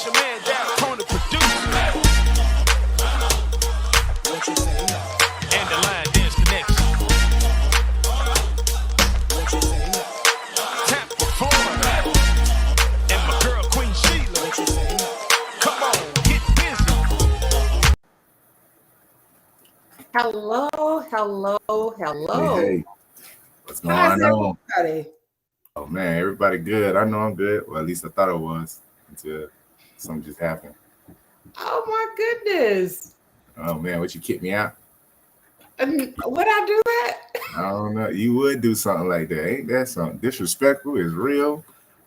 It's your man down, Tony producer. What you say now? And the line dance connection. What you say now? Tap performer. And my girl Queen Sheila. What you say now? Come on, get busy. Hello. Hey, what's going How's on? everybody? Oh man, everybody good. I know I'm good. Well, at least I thought I was until something just happened. Oh my goodness. Oh man, what you kick me out? Would I do that? I don't know. You would do something like that. Ain't that something? Disrespectful is real.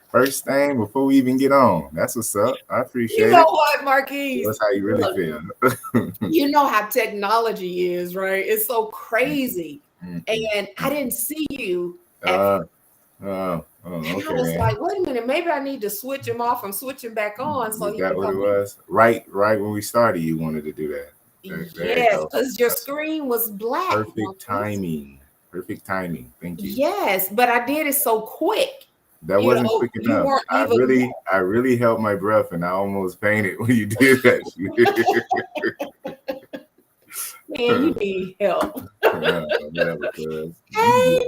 First thing before we even get on. That's what's up. I You appreciate know it. what, Marquise? That's how you really Look, feel. you know how technology is, right? It's so crazy. And I didn't see you at first. And I Okay, was man. like, wait a minute, maybe I need to switch him off and switch him back on so Is he that can what it come in. was? Right when we started, you wanted to do that. There you Yes, go. because your That's screen was black. perfect Marquise. timing. Perfect timing. Thank you. Yes, but I did it so quick. That You wasn't know, quick you enough. weren't I even. really held my breath and I almost fainted when you did that. Man, you need help. Whatever, cuz. Hey,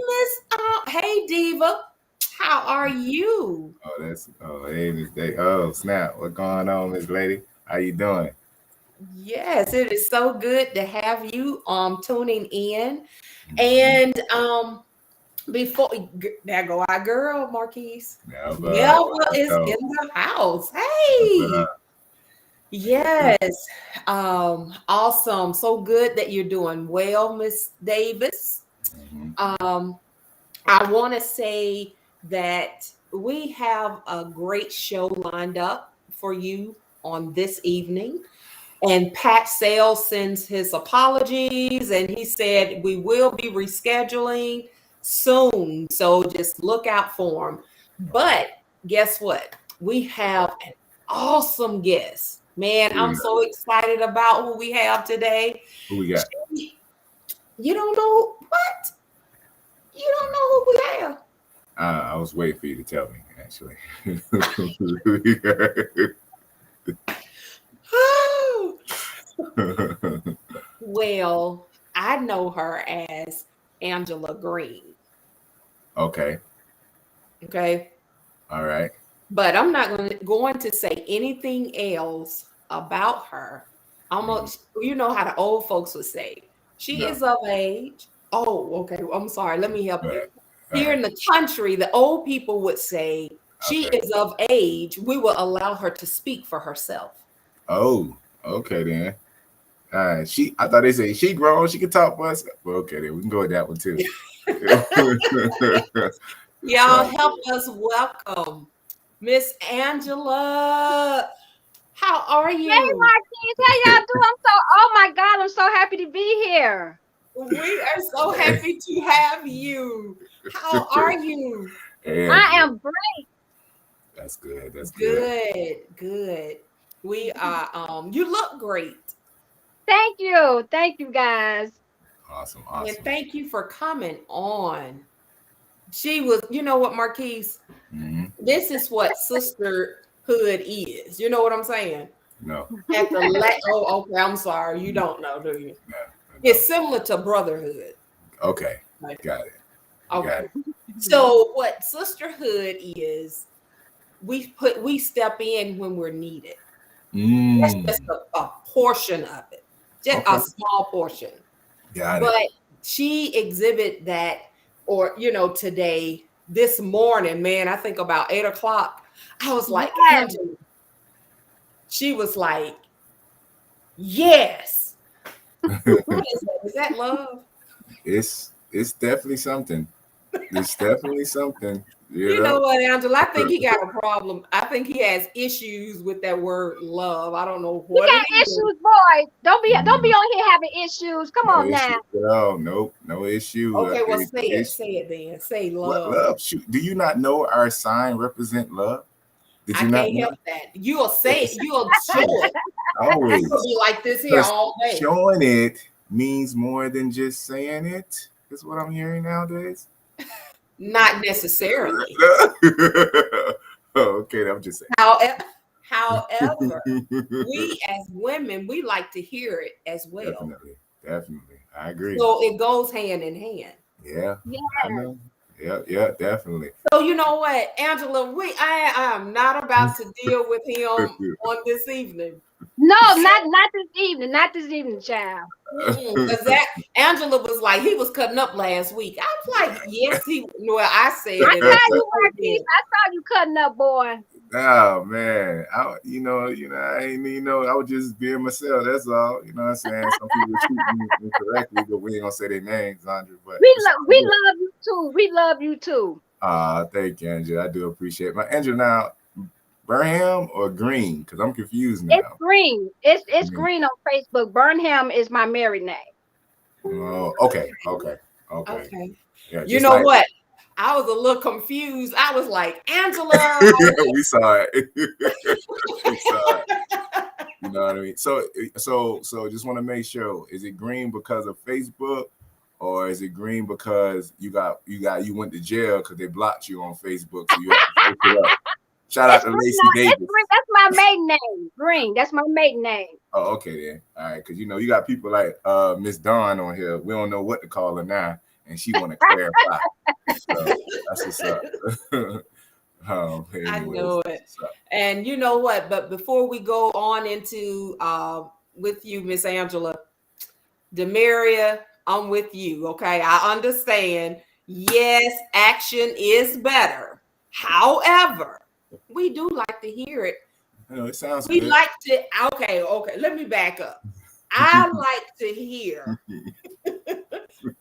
hey, Diva. How are you? Hey, Miss Day. Oh, snap. What's going on, Miss Lady? How you doing? Yes, it is so good to have you tuning in. Mhm. And before there go our girl, Marquise. Never. Melva Let's is go. in the house. Hey. Yes. Awesome. So good that you're doing well, Miss Davis. Mhm. Um, I want to say that we have a great show lined up for you on this evening. And Pat Sales sends his apologies, and he said we will be rescheduling soon. So just look out for him. But guess what? We have an awesome guest. Man, Who we I'm got? so excited about who we have today. Who we got? You don't know what? You don't know who we have. I was waiting for you to tell me, actually. Well, I know her as Angela Green. Okay. Okay. All right. But I'm not going to say anything else about her. You know how the old folks would say, she No. is of age. Oh, okay. I'm sorry. Let me help All you. right. All Here right. in the country, the old people would say, she Okay. is of age. We will allow her to speak for herself. Oh, okay then. I thought they said she grown, she can talk for us. Well, okay, then we can go with that one too. Y'all Sounds help good. us welcome Miss Angela. How are Hey, you? Marquise, how y'all do? Oh my God, I'm so happy to be here. We are so happy to have you. How are you? I Angela. am great. That's good. That's good. Good. We are you look great. Thank you. Thank you, guys. Awesome. And Awesome. thank you for coming on. She was, you know what, Marquise? Hmm. This is what sisterhood is. You know what I'm saying? No, At the oh, okay, I'm sorry. You don't know, do you? no, no. It's similar to brotherhood. Okay. Right? Got it. Got Okay. it. So what sisterhood is, we step in when we're needed. That's Mm. just a portion of it, just a Okay. small portion. Got it. But she exhibit that, or today, this morning, man, I think about 8 o'clock, I was like, Yes. Angela. She was like, yes. What is that? Is that love? It's definitely something. It's definitely something. You You know know. what, Angela? I think he got a problem. I think he has issues with that word love. I don't know You what it got is. issues, boy. Don't be Mm. on here having issues. Come No on issue now. at all. Nope. No issue. Okay, well, say it. It's Say it then. Say what love. love. Shoot. Do you not know our sign represent love? Did I you not can't know? help that. You'll say it. It's You'll show it. You'll always be like this here because all day. showing it means more than just saying it. Is what I'm hearing nowadays. Not necessarily. Oh, okay, I'm just saying. However, However, we as women, we like to hear it as well. Definitely. I agree. So it goes hand in hand. Yeah. Yeah. I know. Yeah, definitely. So you know what, Angela, I am not about to deal with him on this evening. No, not this evening. Not this evening, child. Because that Angela was like, he was cutting up last week. I was like, yes, he. Well, I said I it. saw you, Marquise. I saw you cutting up, boy. Oh man, I was just being myself. That's all. You know what I'm saying? Some people treat me incorrectly, but we ain't gonna say their names, Andre. But We love you too. We love you too. Thank you, Angela. I do appreciate it. My Angela, now Burnham or Green? Because I'm confused It's now. green. It's green on Facebook. Burnham is my married name. Oh, okay. Okay. Yeah, You know what? I was a little confused. I was like, Angela. We saw it. We saw it. You know what I mean? So just want to make sure, is it green because of Facebook, or is it green because you went to jail because they blocked you on Facebook, so you have to post it up? Shout out to Lacey Davis. That's my maiden name. Green. That's my maiden name. Oh, okay then. All right, because you got people like Miss Dawn on here. We don't know what to call her now, and she want to clarify. So that's what's up. I know it. And you know what? But before we go on into with you, Miss Angela, Demaria, I'm with you. Okay, I understand. Yes, action is better. However, we do like to hear it. It sounds we good. Like to. Okay. Let me back up. I like to hear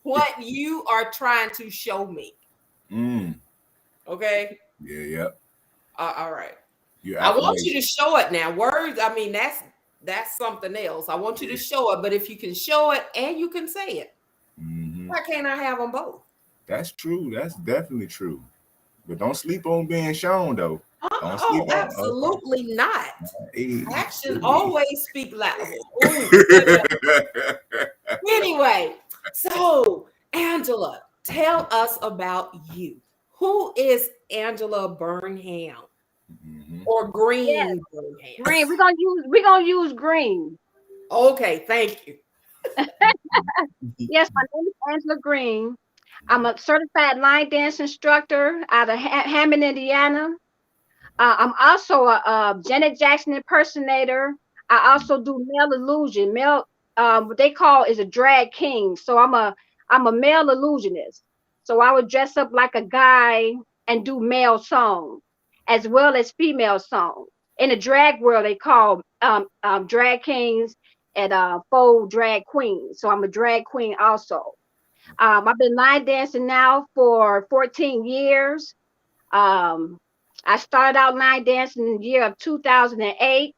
what you are trying to show me. Okay. Yeah. All right. I want you to show it now. Words. I mean, that's something else. I want you to show it, but if you can show it and you can say it, why can't I have them both? That's true. That's definitely true. But don't sleep on being shown, though. Absolutely not. Action always speak loud. Anyway, so Angela, tell us about you. Who is Angela Burnham? Or Green? Yes. Burnham? Green. We're gonna use green. Okay, thank you. Yes, my name is Angela Green. I'm a certified line dance instructor out of Hammond, Indiana. I'm also a Janet Jackson impersonator. I also do male illusion. What they call is a drag king. So I'm a male illusionist. So I would dress up like a guy and do male songs as well as female songs. In the drag world, they call drag kings and faux drag queens. So I'm a drag queen also. I've been line dancing now for 14 years. I started out line dancing in the year of 2008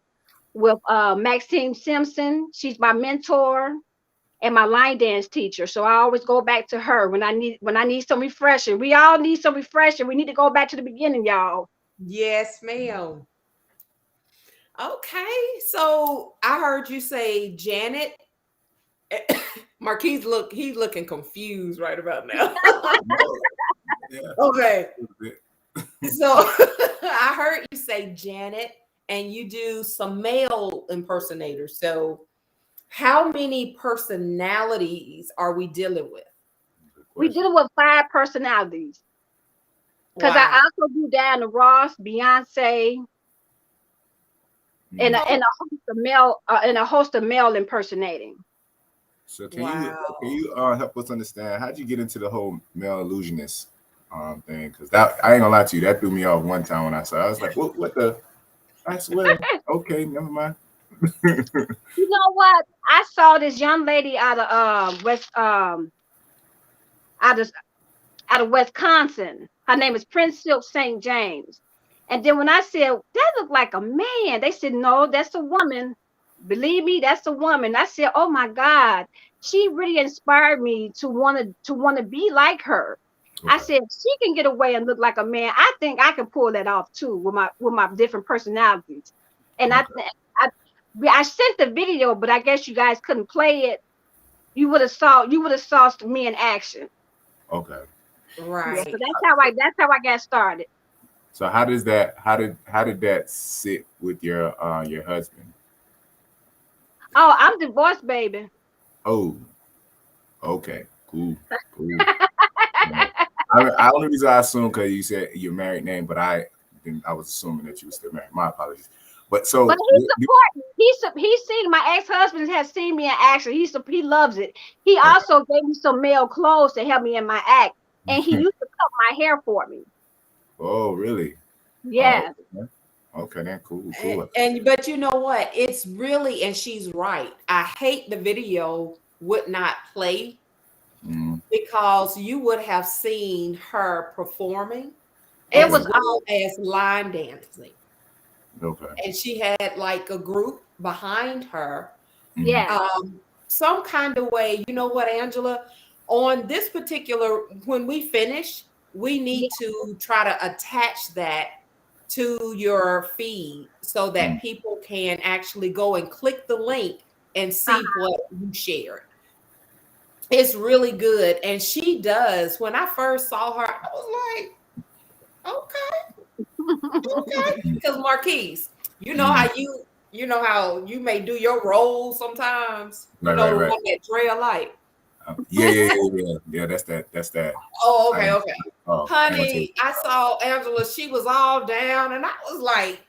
with Maxine Simpson. She's my mentor and my line dance teacher. So I always go back to her when I need some refreshing. We all need some refreshing. We need to go back to the beginning, y'all. Yes, ma'am. Okay, so I heard you say Janet. Marquise he's looking confused right about now. Okay. So I heard you say Janet, and you do some male impersonators. So how many personalities are we dealing with? We're dealing with 5 personalities. Because I also do Diana Ross, Beyonce, and a host of male impersonating. So can you help us understand, how'd you get into the whole male illusionist thing? Because that, I ain't gonna lie to you, that threw me off one time when I saw it. I was like, what the? I swear. Okay, never mind. You know what? I saw this young lady out of Wisconsin. Her name is Prince Silk St. James. And then when I said that looked like a man, they said, no, that's a woman. Believe me, that's a woman. I said, oh my God, she really inspired me to want to be like her. Okay. I said, she can get away and look like a man. I think I can pull that off too with my different personalities. And okay. I sent the video, but I guess you guys couldn't play it. You would have saw me in action. Okay. Right. Yeah, so that's how I got started. So how does that how did that sit with your husband? Oh, I'm divorced, baby. Oh, okay, cool, cool. Yeah. I only reason I assumed because you said your married name, but I was assuming that you were still married. My apologies. But But so he support me. He's seen my ex-husband has seen me in action. He loves it. He okay. also gave me some male clothes to help me in my act, and he used to cut my hair for me. Oh, really? Oh, Yeah. okay. Okay, then cool, cool. And but you know what? It's really, and she's right. I hate the video would not play Mm, because you would have seen her performing It as okay, was well as line dancing. okay. And she had like a group behind her. Mm, yeah. Some kind of way, you know what, Angela? On this particular, when we finish, we Yeah. need to try to attach that to your feed so mm. that people can actually go and click the link and see what you shared. It's really good. And she does. When I first saw her, I was like, okay, okay. Because Marquise, you know Mm. how you you may do your role sometimes. You Right, know right, the right. one that Drea like. Yeah, yeah, yeah, yeah. Yeah, that's that. Oh, I okay, am. okay. Oh, imitate. Honey, I saw Angela, she was all down, and I was like,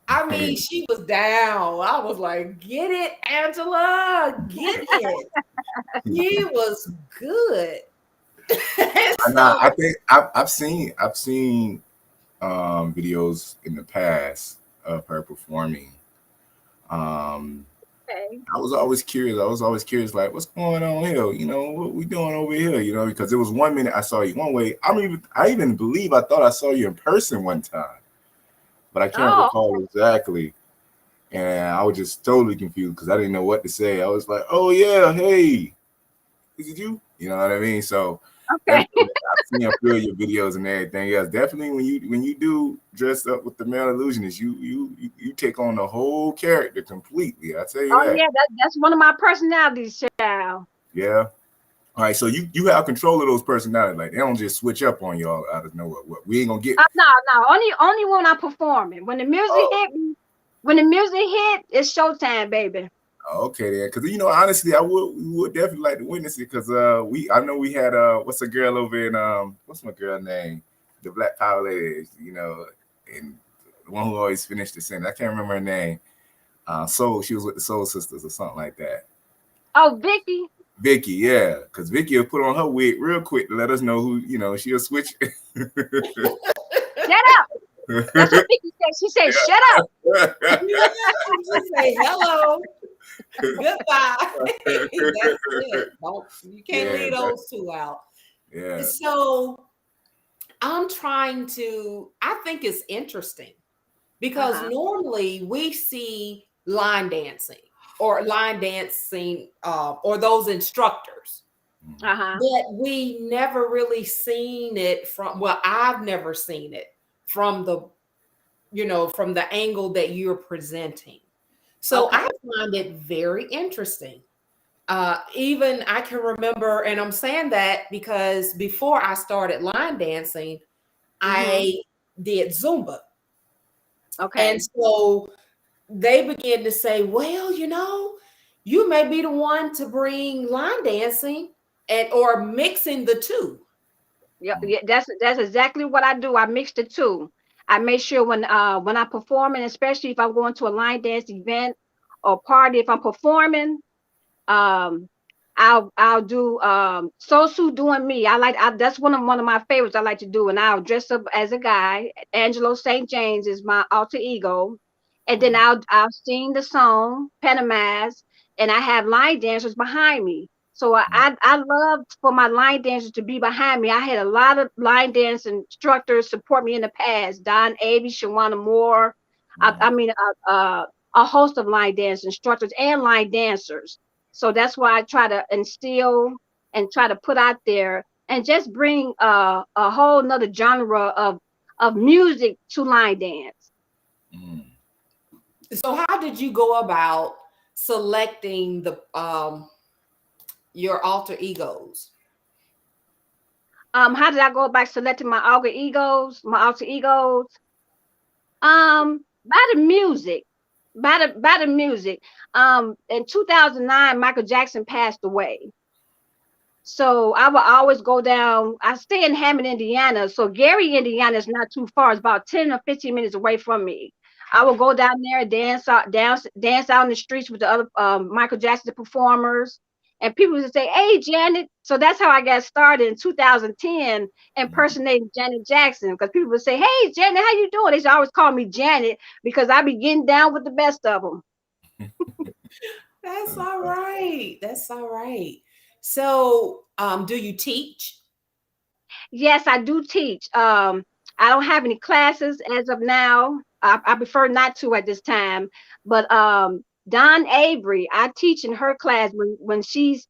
I said, I mean, she was down. I was like, get it, Angela, get it. She was good. So, I think I've seen videos in the past of her performing. Um, Okay. I was always curious. I was always curious, like, what's going on here? You know, what we doing over here? You know, because it was 1 minute I saw you one way. I even believe I thought I saw you in person one time, but I can't Oh, recall exactly. And I was just totally confused because I didn't know what to say. I was like, "Oh yeah, hey, is it you?" You know what I mean? So okay. definitely, I've seen a few of your videos and everything else. Definitely, when you do dress up with the male illusionist, you take on the whole character completely. I tell you Oh that. yeah, that's one of my personalities, child. Yeah. All right. So you have control of those personalities. Like they don't just switch up on y'all out of nowhere. What we ain't gonna get. No, no, only when I'm performing. When the music Oh, hit me, when the music hit, it's showtime, baby. okay then. Because you know, honestly, we would definitely like to witness it. Because I know we had what's a girl over in what's my girl name, the Black Power lady. You know, and the one who always finished the sentence. I can't remember her name. Soul, she was with the Soul Sisters or something like that. Oh, Vicky, Vicky, yeah, because Vicky will put on her wig real quick to let us know who, you know, she'll switch. shut up. That's what Vicky said. She said, shut up. you say hello, goodbye. That's it. You can't Yeah, leave those two out. yeah. So I think it's interesting because Uh-huh. normally we see line dancing or those instructors, Uh-huh. but we never really seen it from, well, I've never seen it from from the angle that you're presenting. So Okay. I find it very interesting. Even I can remember, and I'm saying that because before I started line dancing, Mm-hmm. I did Zumba. And Okay. so they began to say, well, you may be the one to bring line dancing and or mixing the two. Yeah, yeah, that's exactly what I do. I mix the two. I make sure when I'm performing, especially if I'm going to a line dance event or party, if I'm performing, um I'll do Sosu doing me. That's one of my favorites I like to do, and I'll dress up as a guy. Angelo St. James is my alter ego, and then I'll sing the song Panama's, and I have line dancers behind me. So I love for my line dancers to be behind me. I had a lot of line dance instructors support me in the past. Don Avey, Shawana Moore, I mean a host of line dance instructors and line dancers. So that's why I try to instill and try to put out there and just bring a whole nother genre of music to line dance. Mm. So how did you go about selecting the your alter egos? How did I go about selecting my alter egos? My alter egos? By the music, by the music. In 2009, Michael Jackson passed away. So I would always go down. I stay in Hammond, Indiana. So Gary, Indiana is not too far. It's about 10 or 15 minutes away from me. I would go down there, dance out in the streets with the other Michael Jackson performers. And people would say, "Hey, Janet." So that's how I got started in 2010 impersonating Janet Jackson. Because people would say, "Hey, Janet, how you doing?" They should always call me Janet because I be getting down with the best of them. That's all right. That's all right. So, do you teach? Yes, I do teach. I don't have any classes as of now. I prefer not to at this time. But Don Avery, I teach in her class when she's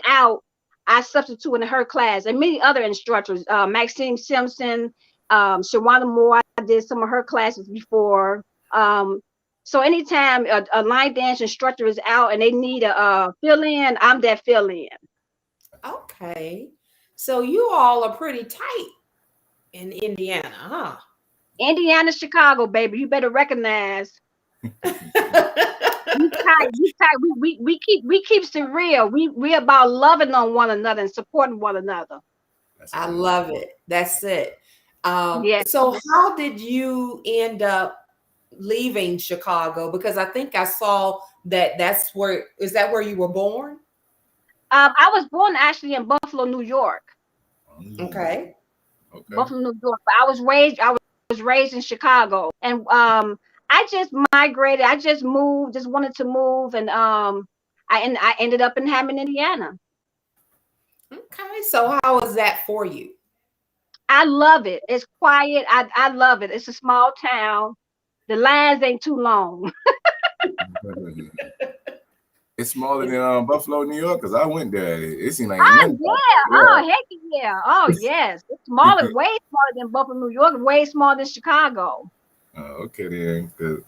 out. I substitute in her class, and many other instructors. Maxine Simpson, Shawana Moore. I did some of her classes before. So anytime a line dance instructor is out and they need a fill in, I'm that fill in. Okay. So you all are pretty tight in Indiana, huh? Indiana, Chicago, baby. You better recognize. We tight. We tight. We keeps it real. We about loving on one another and supporting one another. I love it. That's it. Yeah. So how did you end up leaving Chicago? Because I think I saw that is that where you were born? I was born actually in Buffalo, New York. Okay. Okay. Buffalo, New York. But I was raised in Chicago. And I just migrated. I just moved, just wanted to move, and I ended up in Hammond, Indiana. Okay. So how was that for you? I love it. It's quiet. I love it. It's a small town. The lines ain't too long. It's smaller than Buffalo, New York, because I went there. It seemed like Oh nothing. yeah. Oh heck yeah. Oh yes. It's smaller, way smaller than Buffalo, New York, way smaller than Chicago. Okay then. 'Cause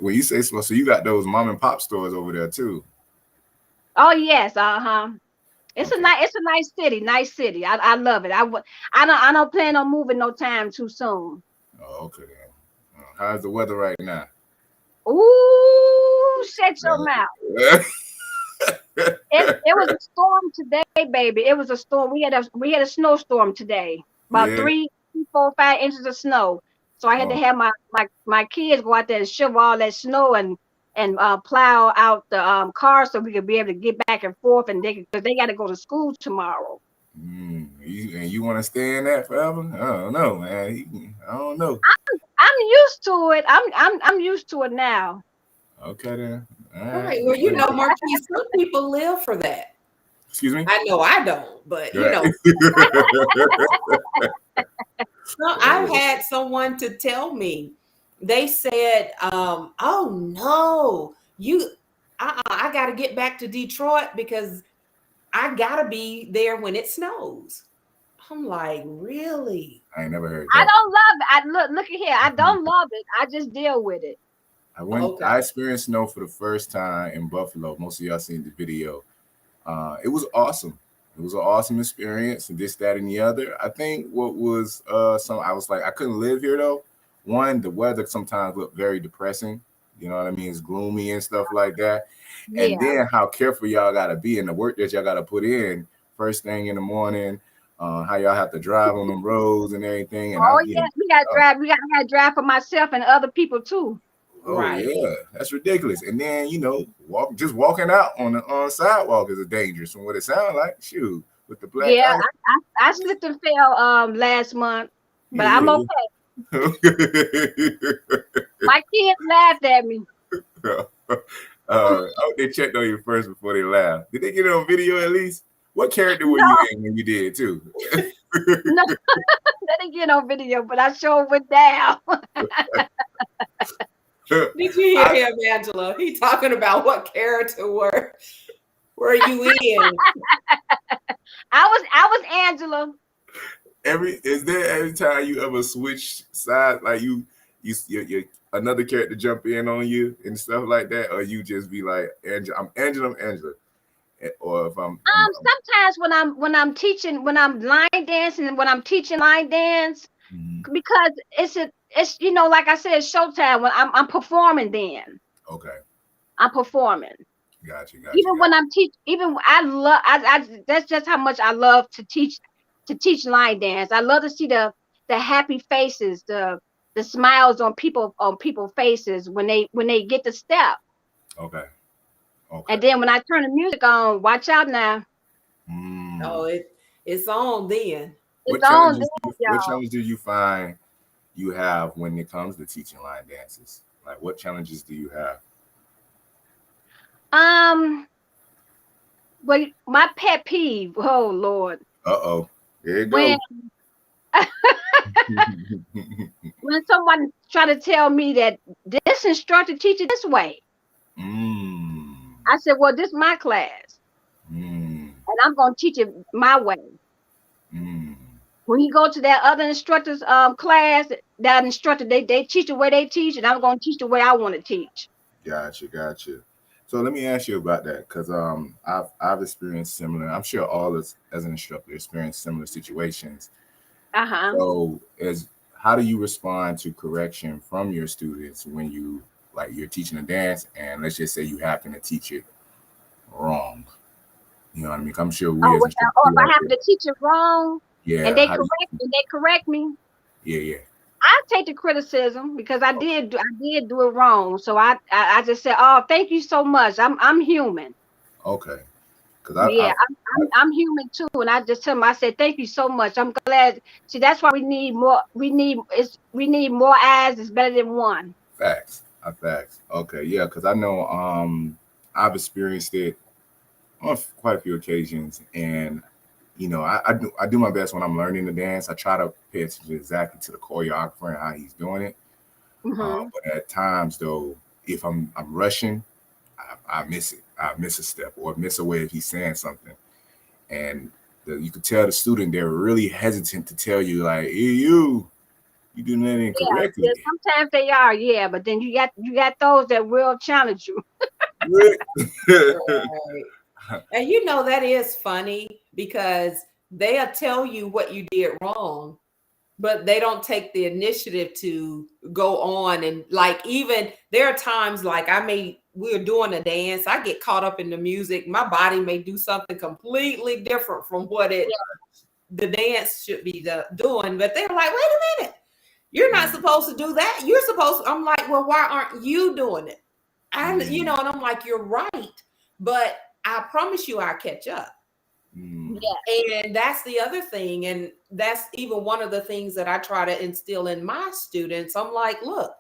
when you say small, so you got those mom and pop stores over there too. Oh yes. It's a Okay. nice city. Nice city. I love it. I don't plan on moving no time too soon. Oh, okay then. How's the weather right now? Ooh, shut your mouth. It was a storm today, baby. It was a storm. We had a snowstorm today. About Yeah. 3, 4, 5 inches of snow. So I had to Oh, have my kids go out there and shovel all that snow and plow out the car so we could be able to get back and forth, and because they got to go to school tomorrow. you want to stay in that forever? I don't know, man. I don't know. I'm used to it. I'm used to it now. Okay then. All All right. right. Well, Marquise, some people live for that. Excuse me. I know I don't, but Right. I've had someone to tell me. They said, "Oh no, I got to get back to Detroit because I got to be there when it snows." I'm like, really? I ain't never heard I that. don't love it. Look at here. I don't love it. I just deal with it. Okay. I experienced snow for the first time in Buffalo. Most of y'all seen the video. It was awesome. It was an awesome experience, and this, that, and the other. I think what was I was like, I couldn't live here though. One, the weather sometimes looked very depressing. You know what I mean? It's gloomy and stuff like that. And Yeah. then how careful y'all gotta be in the work that y'all gotta put in first thing in the morning. How y'all have to drive on them roads and everything. And Oh yes, we gotta drive. I gotta drive for myself and other people too. Right. yeah, that's ridiculous. And then walking out on the sidewalk is dangerous from what it sounds like. Shoot, with the black Yeah, ice. I slipped and fell last month, but I'm Yeah. okay. My kids laughed at me. They checked on you first before they laughed. Did they get it on video at least? What character were No, you in when you did too? no, they didn't get no video, but I sure went down. Did you hear him, Angela? He talking about what character were you in? I was Angela. Is there every time you ever switch sides, like you another character jump in on you and stuff like that, or you just be like, Angela, I'm Angela, or if I'm Sometimes when I'm teaching, when I'm line dancing, and when I'm teaching line dance, mhm. because it's like I said, it's showtime. When I'm performing, then Okay, I'm performing. got you, got you, Even got when I'm teach, even I love. That's just how much I love to teach line dance. I love to see the happy faces, the smiles on people's faces when they get the step. you. Okay, okay. And then when I turn the music on, watch out now. Oh, Mm. it's on then. It's What on challenges? there, What y'all. challenge do you find you have when it comes to teaching line dances? Like, what challenges do you have? Well, my pet peeve. Oh Lord, Uh-oh, there you when go. when someone try to tell me that this instructor teaches this way, Mm. I said, well, this is my class, Mm. and I'm gonna teach it my way. Mm. When you go to that other instructor's class, that instructor they teach the way they teach, and I'm gonna teach the way I want to teach. Gotcha, gotcha. So let me ask you about that because I've experienced similar. I'm sure all as an instructor experience similar situations. Uh-huh. So as how do you respond to correction from your students when you're teaching a dance and let's just say you happen to teach it wrong? You know what I mean? I'm sure we Oh, as instructors or we if I have happen to, to teach it wrong, and yeah. they How do correct me, you, yeah, I take the criticism because I did do it wrong. So I just said, oh, thank you so much. I'm human. okay. Because Yeah, I'm human too, and I just tell them, I said, thank you so much. I'm glad. See, that's why we need more. We need more eyes. It's better than one. facts, facts. Okay, yeah. Because I know I've experienced it on quite a few occasions, and I do my best when I'm learning the dance. I try to pay attention exactly to the choreographer and how he's doing it. Hmm. But at times, though, if I'm rushing, I miss it. I miss a step or miss a way if he's saying something, and you could tell the student they're really hesitant to tell you like, "Hey, you doing that Yeah, incorrectly." yeah. Sometimes they are, yeah, but then you got those that will challenge you. Right. And that is funny because they'll tell you what you did wrong, but they don't take the initiative to go on and like even there are times like we're doing a dance, I get caught up in the music, my body may do something completely different from what the dance should be doing, but they're like, wait a minute, you're not supposed to do that. You're supposed to, I'm like, well, why aren't you doing it? And and I'm like, you're right, but I promise you I'll catch up. Mm, Yeah, And that's the other thing. And that's even one of the things that I try to instill in my students. I'm like, look,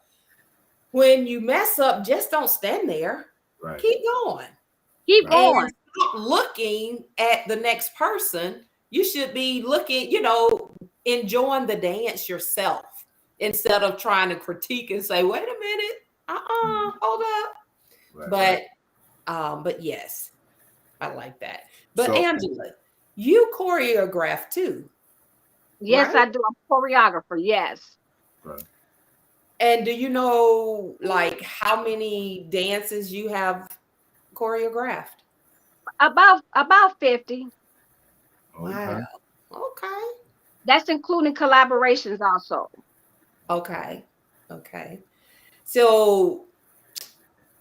when you mess up, just don't stand there. right, Keep going keep right, going. and stop looking at the next person. You should be looking, enjoying the dance yourself instead of trying to critique and say, wait a minute, mm, hold up. right, right. But yes, I like that. But So, Angela, you choreograph too, Yes, right? I do. I'm a choreographer. Yes, right, And do you know like how many dances you have choreographed? about 50. Wow. okay. Okay. That's including collaborations also. Okay. Okay. So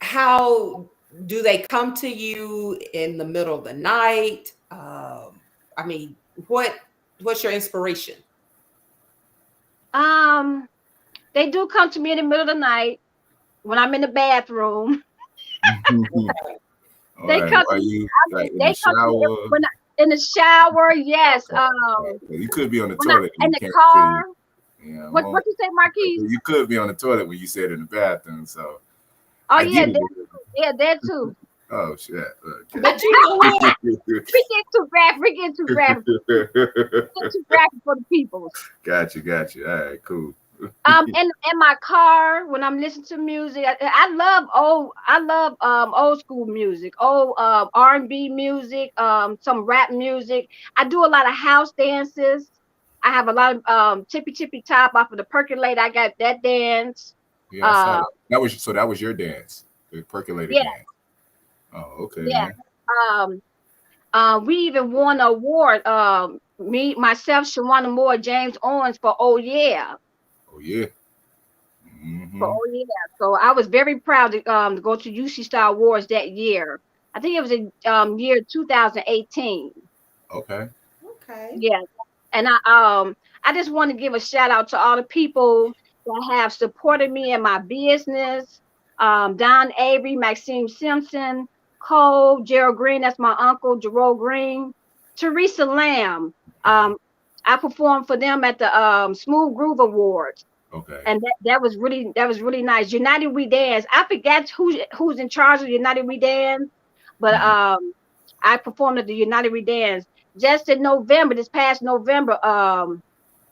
how do they come to you in the middle of the night? I mean, what's your inspiration? Um, they do come to me in the middle of the night when I'm in the bathroom. All They right. come to Are me. you I mean, like in the they come to me shower? when in the shower. Yes. You could be on the When I toilet and in you the can't feel car. you. Yeah, What you say, Marquise? you could be on the toilet when you said in the bathroom. So Oh yeah, ideally, that too. oh shit. Okay. But you know what? We get too graphic. We get too graphic. We get too graphic for the people. Gotcha. All right, cool. In my car when I'm listening to music, I love old school music, old R&B music, some rap music. I do a lot of house dances. I have a lot of tippy tippy top off of the percolate. I got that dance. Yeah, I saw Uh, that. That was your dance, the percolator yeah, dance. Oh, okay, yeah. man. Um, We even won an award. Me, myself, Shawana Moore, James Owens for Oh Yeah. Oh yeah. For Mm-hmm. Oh Yeah. So I was very proud to go to UC Star Awards that year. I think it was in year 2018. Okay. Okay. Yeah. And I just want to give a shout out to all the people that have supported me in my business. Don Avery, Maxine Simpson, Cole, Gerald Green, that's my uncle, Jerome Green, Teresa Lamb. Um, I performed for them at the Smooth Groove Awards. Okay. And that was really nice. United We Dance. I forget who's in charge of United We Dance, but Mhm. I performed at the United We Dance just in November. This past November,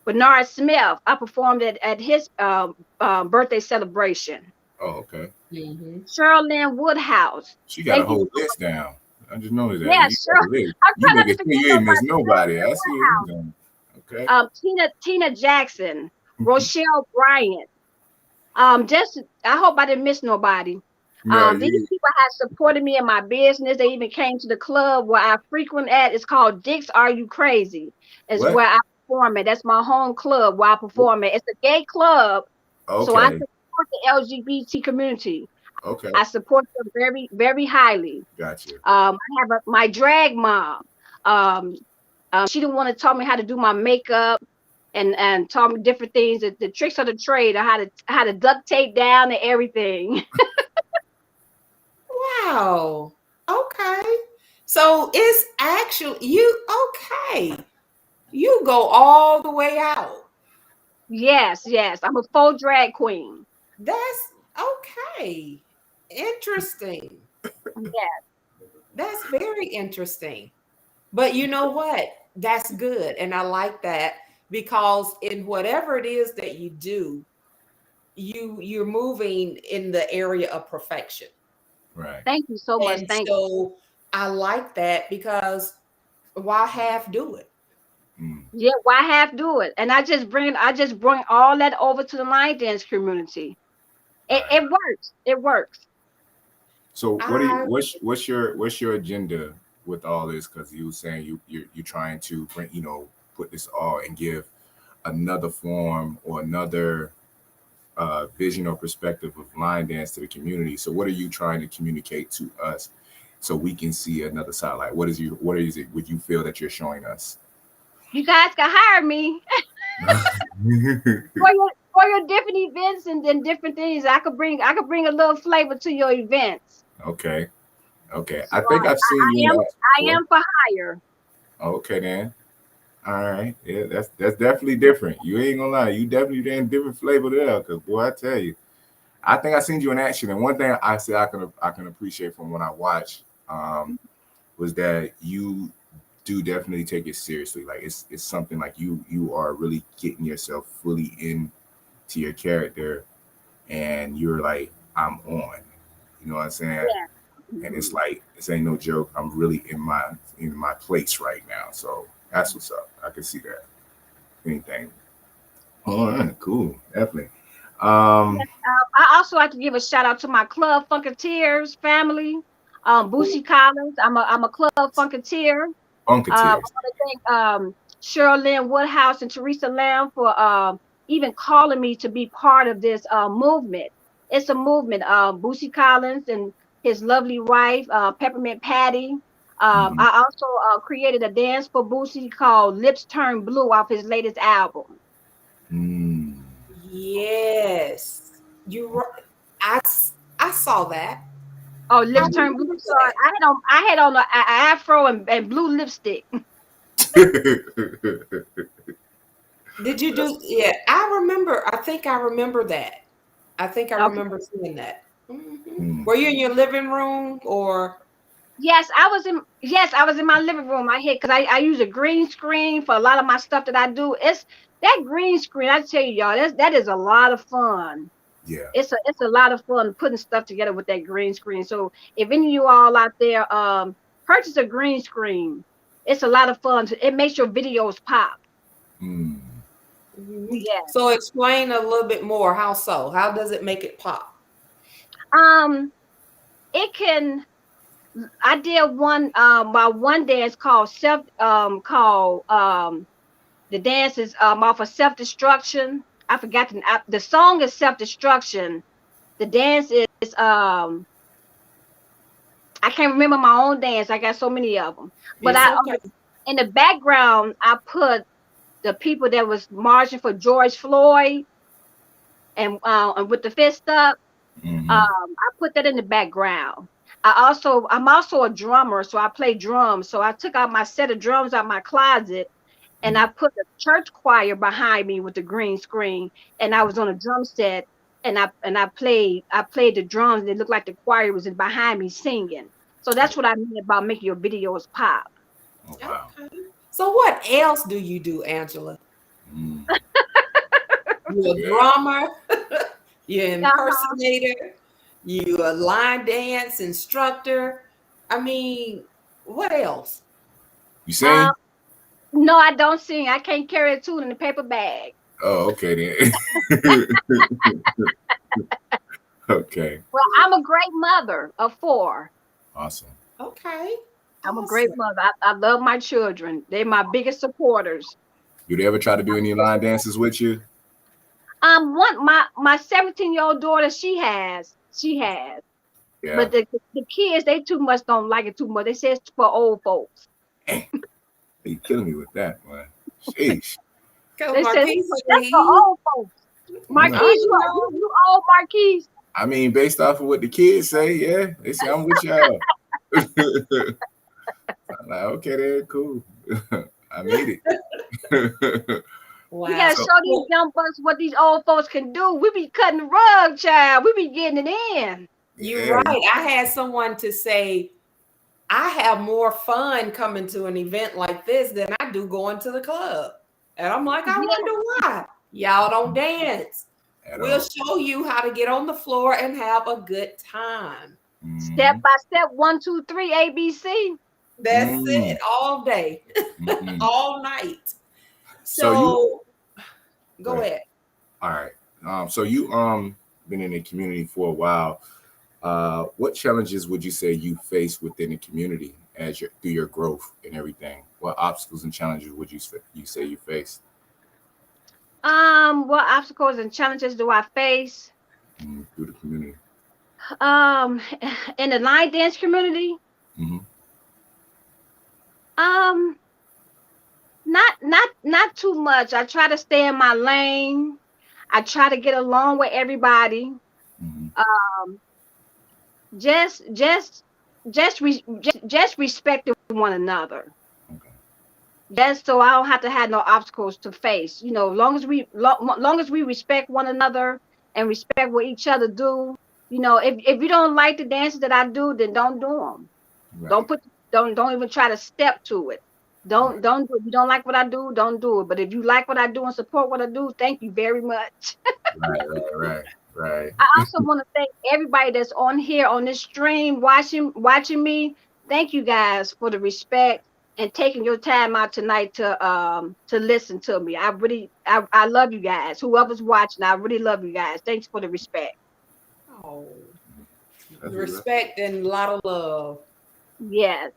Bernard Smith. I performed at his birthday celebration. Oh, okay. Mm-hmm. Cheryl Lynn Woodhouse. She got a Thank you. whole list down. I just noticed that. Yeah, You got Cheryl. a list. I'm You trying not making to sure forget you ain't miss nobody. nobody. I see what you doing. Okay. Tina Jackson, Rochelle Bryant. Just I hope I didn't miss nobody. No, These you people have supported me in my business. They even came to the club where I frequent at. It's called Dick's Are You Crazy? It's what? where I perform at. That's my home club where I perform at. It's a gay club, so I Okay. support the LGBT community. Okay. I support them very, very highly. Gotcha. I have my drag mom. Um, she didn't want to tell me how to do my makeup and taught me different things, the tricks of the trade, or how to duct tape down and everything. Wow. Okay. So it's actually you okay. You go all the way out. Yes, yes, I'm a full drag queen. That's okay. Interesting. Yes, That's very interesting. But you know what? That's good. And I like that because in whatever it is that you do, you're moving in the area of perfection. Right. thank you so much. And Thank so I like that because why half do it? Mm. you. Yeah, why half do it? And I just bring all that over to the line dance community. It Right. it works. It works. So what are you I what's your agenda with all this? Because you were saying you're trying to bring, put this all and give another form or another vision or perspective of line dance to the community. So what are you trying to communicate to us so we can see another side? Like what is it would you feel that you're showing us? You guys can hire me for your different events and different things. I could bring a little flavor to your events. Okay. Okay. So I think I've seen I you am in I what? am for hire. Okay then. All right. Yeah, that's definitely different. You ain't gonna lie. You definitely damn different flavor there. Cause boy, I tell you, I think I seen you in action. And one thing I say I can appreciate from when I watch was that you do definitely take it seriously. Like it's something like you are really getting yourself fully into your character, and you're like, I'm on. You know what I'm saying? Yeah. And it's Mhm. like this ain't no joke. I'm really in my place right now. So that's what's up. I can see that. Anything. All right, cool. Definitely. Yes, Um, I also like to give a shout out to my Club Funketeers family. Boosie Collins, I'm a Club Funketeer. I Funketeers. want to thank Cheryl Lynn Woodhouse and Teresa Lamb for even calling me to be part of this movement. It's a movement. Boosie Collins and his lovely wife, Peppermint Patty. Mhm. I also created a dance for Boosie called Lips Turn Blue off his latest album. Mm. Yes. I I saw that. Oh, I Lips Turn Blue. remember So that. I had on a afro and blue lipstick. Did you That's do what's yeah, I remember. I think I remember that. I think I Okay. remember seeing that. Mhm. mm. Were you in your living room or Yes, I was in my living room. I hit because I use a green screen for a lot of my stuff that I do. It's that green screen. I tell you, y'all, that is a lot of fun. Yeah. It's a lot of fun putting stuff together with that green screen. So if any of you all out there purchase a green screen, it's a lot of fun. It makes your videos pop. Mm. Mhm. Yeah. So explain a little bit more. How so? How does it make it pop? Um, it can I did one my one dance called the dance is off of Self Destruction. I forgot the song is Self Destruction. The dance is I can't remember my own dance. I got so many of them. But It's I okay. in the background I put the people that was marching for George Floyd and with the fist up. Mm-hmm. I put that in the background. I'm also a drummer, so I play drums. So I took out my set of drums out my closet and I put the church choir behind me with the green screen, and I was on a drum set, and I played the drums, and it looked like the choir was in behind me singing. So that's what I mean about making your videos pop. Oh wow. Okay. So what else do you do, Angela? Mm. You're a Yeah. drummer, you're an Uh-huh. impersonator, you're a line dance instructor. I mean, what else? You Um, sing? no, I don't sing. I can't carry a tune in a paper bag. Oh, okay then. Okay. Well, I'm a great mother of four. Awesome. Okay. I'm a great Awesome. mother. I love my children. They're my biggest supporters. Do they ever try to do any line dances with you? One my 17-year-old daughter, she has, Yeah. but the kids they too much don't like it too much. They say it's for old folks. Dang, you killing me with that, man. Sheesh. Because They say Marquise that's said for he, old folks. No. Marquise, I know. you old Marquise. I mean, based off of what the kids say, yeah, they say I'm with y'all. I'm like, okay, then cool. I made it. You Wow. gotta So, show these Well, young bucks what these old folks can do. We be cutting the rug, child. We be getting it in. you're yeah, right. I had someone to say, I have more fun coming to an event like this than I do going to the club. And I'm like, I Yeah, wonder why. Y'all don't dance. at We'll all. show you how to get on the floor and have a good time. step Mm-hmm. by step, 1, 2, 3, ABC. That's Mm-hmm. it all day, Mm-hmm. all night. So you So go go ahead. ahead. All right. So you been in the community for a while. What challenges would you say you face within the community as through your growth and everything? What obstacles and challenges would you say you face What obstacles and challenges do I face? through the community? Um, in the line dance community, Mm-hmm. um, not too much. I try to stay in my lane. I try to get along with everybody. Mm-hmm. Um, just just just respect one another. Okay. Just so I don't have to have no obstacles to face. You know, long as we respect one another and respect what each other do. You know, if you don't like the dances that I do, then don't do them. Right. Don't even try to step to it. Right. Don't do it. If you don't like what I do, don't do it. But if you like what I do and support what I do, thank you very much. Right. Right. Right. I also want to thank everybody that's on here on this stream watching me. Thank you guys for the respect and taking your time out tonight to listen to me. I love you guys. Whoever's watching, I really love you guys. Thanks for the respect. Oh, That's what's up. respect and a lot of love. Yes.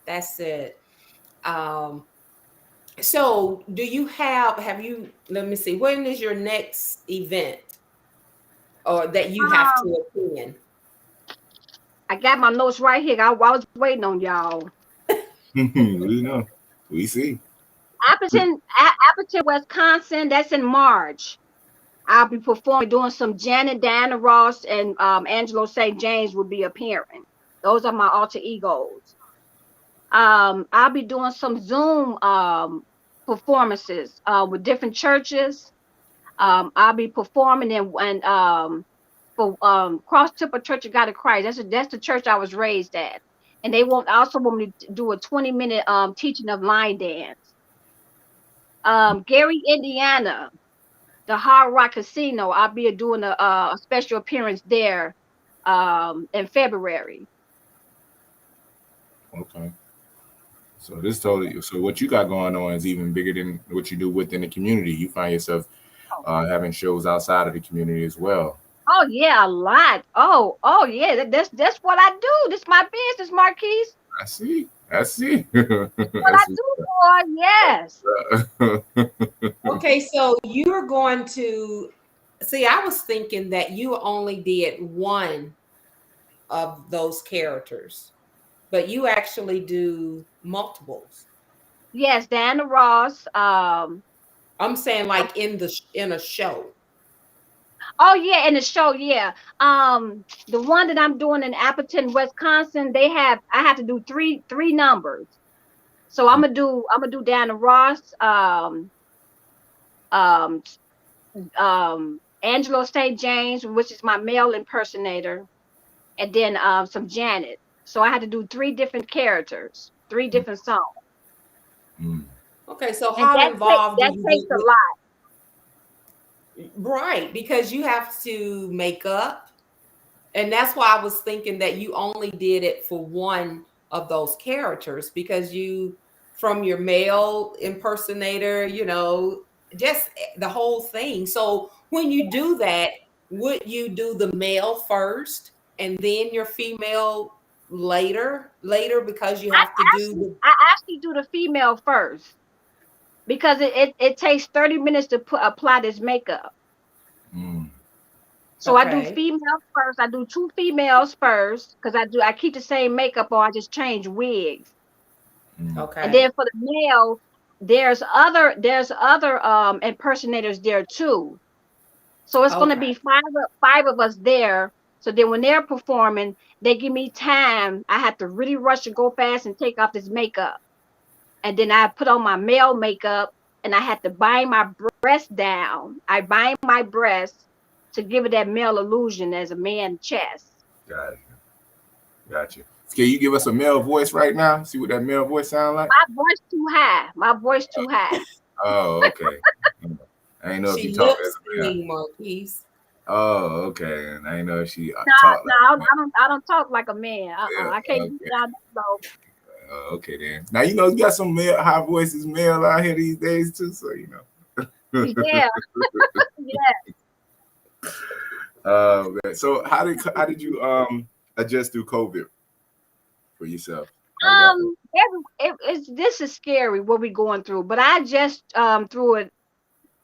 That's it. Um, so do you have you, let me see, when is your next event or that you have Um, to attend? I got my notes right here. I was waiting on y'all. We know. We see. Appleton, Wisconsin. That's in March. I'll be performing, doing some Janet, Diana Ross, and Angelo St. James will be appearing. Those are my alter egos. I'll be doing some Zoom performances with different churches. I'll be performing and for Cross Tipper Church of God of Christ. That's the church I was raised at, and they also want me to do a 20-minute teaching of line dance. Gary, Indiana, the Hard Rock Casino. I'll be doing a special appearance there in February. Okay. So this totally. So what you got going on is even bigger than what you do within the community. You find yourself having shows outside of the community as well. Oh yeah, a lot. Oh yeah. That's what I do. This my business, Marquise. I see. I see. What I That's do, boy. Yes. Okay, so you're going to see. I was thinking that you only did one of those characters, but you actually do multiples. Yes, Diana Ross. I'm saying like in a show. Oh yeah, in the show, yeah. The one that I'm doing in Appleton, Wisconsin, I have to do three numbers. So I'm gonna do Diana Ross, um, Angelo St. James, which is my male impersonator, and then some Janet. So I had to do three different characters, three different songs, Mm. Okay, so and how involved do that you takes get a with, lot. right? Because you have to make up. And that's why I was thinking that you only did it for one of those characters because you, from your male impersonator, just the whole thing. So when you do that, would you do the male first and then your female later because you I have to do actually the I actually do the female first because it takes 30 minutes to apply this makeup. Mm. So I do okay, females first. I do two females first because I keep the same makeup or I just change wigs. Mm. And okay, then for the male, there's other impersonators there too. So it's gonna okay, be five of us there. So then when they're performing, they give me time. I have to really rush to go fast and take off this makeup. And then I put on my male makeup and I had to bind my breast down. I bind my breast to give it that male illusion as a man chest. Got it. Got you. Can you give us a male voice right now? See what that male voice sound like? My voice too high. My voice too high. Oh, okay. I ain't know if you she talk lip as a male. singing Marquise. Oh, okay. And I ain't know if she No, talk no, like a I don't talk like a man. male. I Yeah, can't do okay. that. No. Okay then. Now you know you got some male high voices male out here these days too, so you know. Yeah, yeah. Man. So how did you adjust through COVID for yourself? How did that work? This is scary what we're going through, but I just through it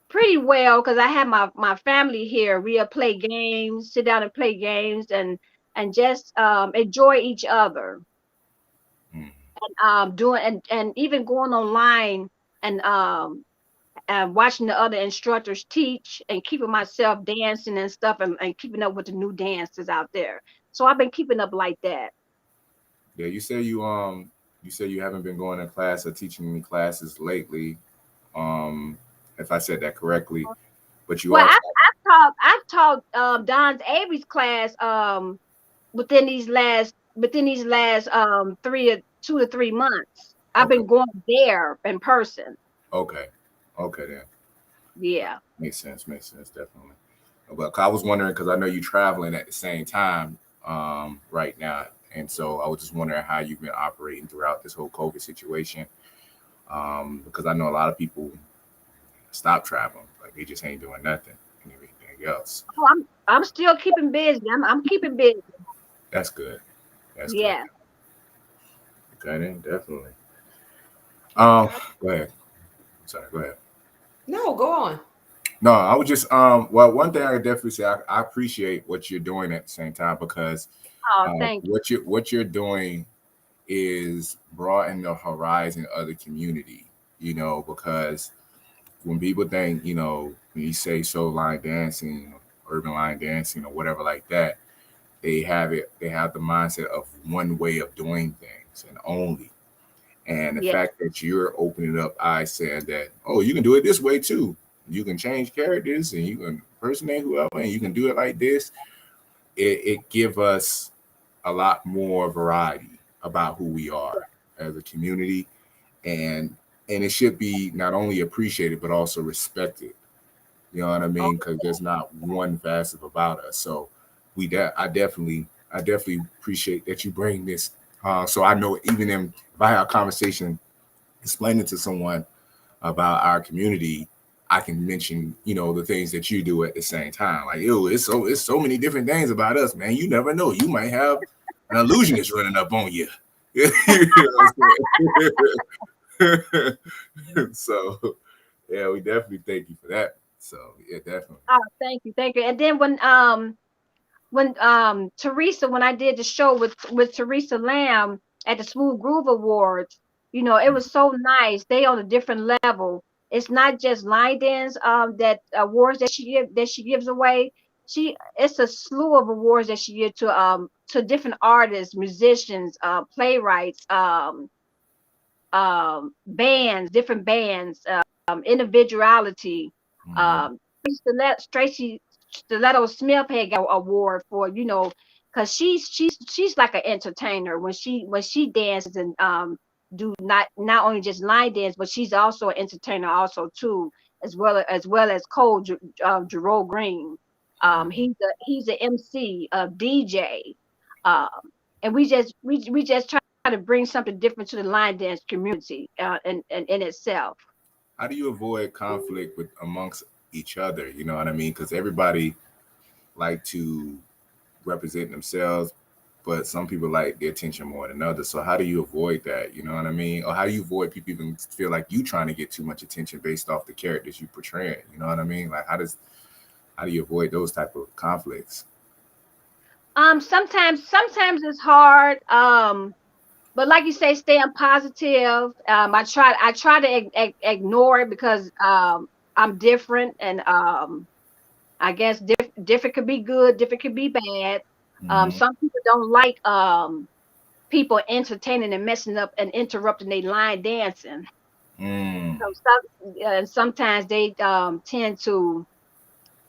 pretty well because I have my family here. We'll play games, sit down and play games, and just enjoy each other. Mm. Doing and even going online and watching the other instructors teach and keeping myself dancing and stuff and keeping up with the new dances out there. So I've been keeping up like that. Yeah, you say you haven't been going to class or teaching any classes lately. Um, if I said that correctly, but you Well, are. I've taught Don's Avery's class within these last 2 to 3 months. I've Okay. been going there in person. Okay. Okay then. Yeah. Makes sense. Makes sense. Definitely. Well, I was wondering because I know you're traveling at the same time right now, and so I was just wondering how you've been operating throughout this whole COVID situation. Because I know a lot of people stop traveling, like they just ain't doing nothing and everything else. Oh, I'm still keeping busy. I'm keeping busy. That's good. That's good. Yeah. Okay, then definitely. Okay. Go ahead. Sorry. Go ahead. No, go on. No, I would just well, one thing I could definitely say I appreciate what you're doing at the same time because Oh, thank you. what you're doing is broaden the horizon of the community, because when people think, when you say soul line dancing, urban line dancing, or whatever like that, they have the mindset of one way of doing things and only. And the Yeah. fact that you're opening up eyes saying that, oh, you can do it this way too. You can change characters and you can impersonate whoever and you can do it like this. It give us a lot more variety about who we are as a community, and it should be not only appreciated but also respected. You know what I Oh, mean? Because there's not one facet about us. So I definitely appreciate that you bring this. So I know even if I have a conversation explaining to someone about our community, I can mention, the things that you do at the same time. Like, it's so many different things about us, man. You never know. You might have an illusionist running up on you. You know what I'm saying? So, yeah, we definitely thank you for that. So, yeah, definitely. Oh, thank you, thank you. And then when Teresa, when I did the show with Teresa Lamb at the Smooth Groove Awards, it was so nice. They on a different level. It's not just line dance that awards that she gives away. It's a slew of awards that she gives to different artists, musicians, playwrights, different bands, individuality. Mhm. Um, Tracy Stiletto Smith had got an award for, because she's like an entertainer when she dances and do not only just line dance, but she's also an entertainer also too, as Cole Jerome Green. He's an MC, a DJ, um, and we just try to bring something different to the line dance community in itself. How do you avoid conflict with amongst each other? You know what I mean? Because everybody like to represent themselves, but some people like the attention more than others. So how do you avoid that? You know what I mean? Or how do you avoid people even feel like you trying to get too much attention based off the characters you portray? You know what I mean? Like how do you avoid those type of conflicts? Sometimes it's hard. But like you say, staying positive. I try to ignore it because I'm different, and I guess different could be good, different could be bad. Mm-hmm. Some people don't like people entertaining and messing up and interrupting their line dancing. Mm. Sometimes they tend to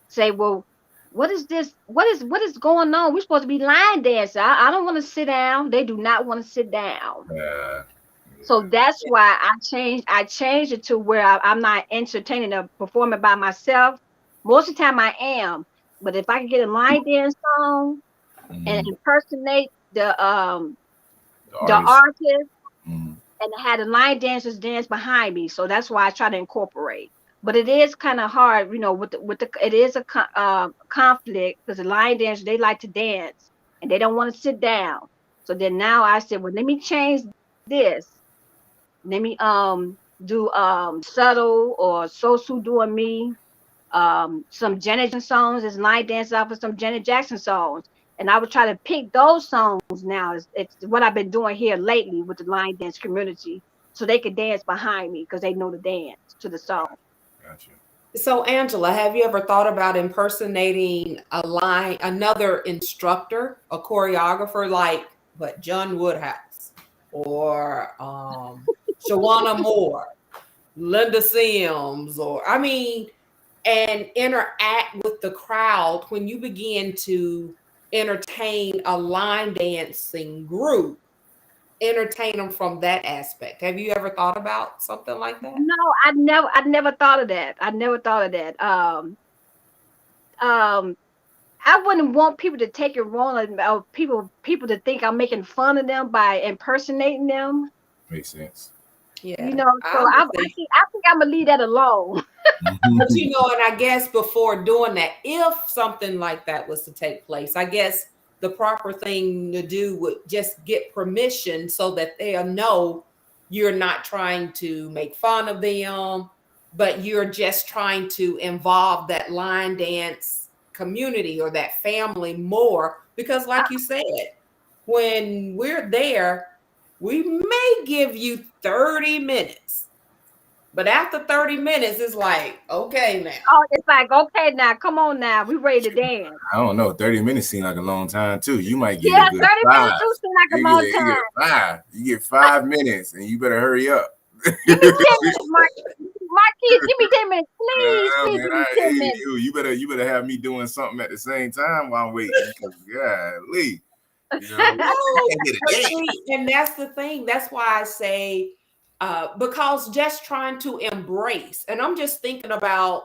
say, "Well, what is this? What is going on? We're supposed to be line dancing. I don't want to sit down." They do not want to sit down. Yeah. So that's why I changed it to where I'm not entertaining or performing by myself. Most of the time I am, but if I can get a line dance song and Mm-hmm. impersonate The the artist. artist Mm-hmm. and had the line dancers dance behind me, so that's why I try to incorporate. But it is kind of hard, with the it is a conflict because the line dancers, they like to dance and they don't want to sit down. So then now I said, well, let me change this. Let me do subtle or so Sue doing me, some Janet Jackson songs as line dance off of some Janet Jackson songs. And I would try to pick those songs now. It's what I've been doing here lately with the line dance community. So they could dance behind me because they know the dance to the song. Gotcha. So, Angela, have you ever thought about impersonating another instructor, a choreographer like what John Woodhouse or Shawana Moore, Linda Sims, and interact with the crowd when you begin to entertain a line dancing group, entertain them from that aspect? Have you ever thought about something like that? No, I never thought of that. I never thought of that. Um, I wouldn't want people to take it wrong, or people to think I'm making fun of them by impersonating them. Makes sense. Yeah, I So understand. I think I'm gonna leave that alone. But and I guess before doing that, if something like that was to take place, I guess the proper thing to do would just get permission so that they'll know you're not trying to make fun of them, but you're just trying to involve that line dance community or that family more. Because, I, like you said, when we're there, we may give you 30 minutes. But after 30 minutes, it's like, okay, now. oh, it's like, okay, now come on, now we ready to dance. I don't know. 30 minutes seem like a long time too. You might get a Yeah, good 30 minutes five. do seem like a long You get time. five. You get 5 minutes, and you better hurry up. Give me 10 minutes, Marquise. Give me 10 minutes, please, Nah, please man, give me I 10 hate minutes. you. You better have me doing something at the same time while I'm waiting. Because golly, I No, can't get a but date. see, and that's the thing. That's why I say, because just trying to embrace, and I'm just thinking about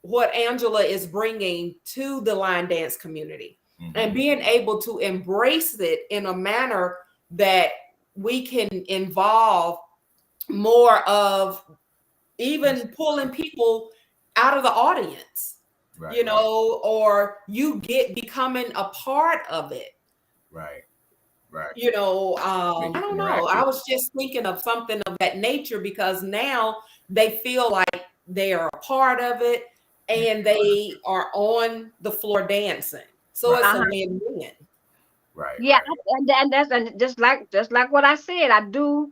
what Angela is bringing to the line dance community and being able to embrace it in a manner that we can involve more of even pulling people out of the audience, Right, you know, or you becoming a part of it. right, right. You know, Make I it don't know. I interactive. was just thinking of something of that nature because now they feel like they are a part of it Make and it interactive. they are on the floor dancing. So Right, it's a Uh-huh. win-win. right, Yeah, right. and just like what I said, I do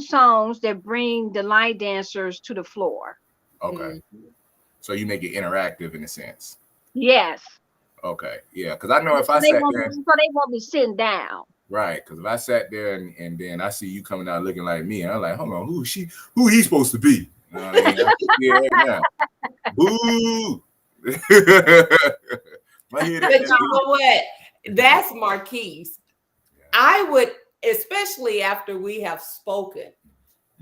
songs that bring the line dancers to the floor. Okay. Mhm. So you make it interactive in a sense. Yes. Okay. Yeah. Because I know So if I they sat won't there, so they won't be sitting down. right? Because if I sat there and then I see you coming out looking like me, and I'm like, hold on, who is she? Who he supposed to be? You know what I mean? I can see it right now. Boo! My head at But that you boo. know what? That's Marquise. Yeah. I would, especially after we have spoken,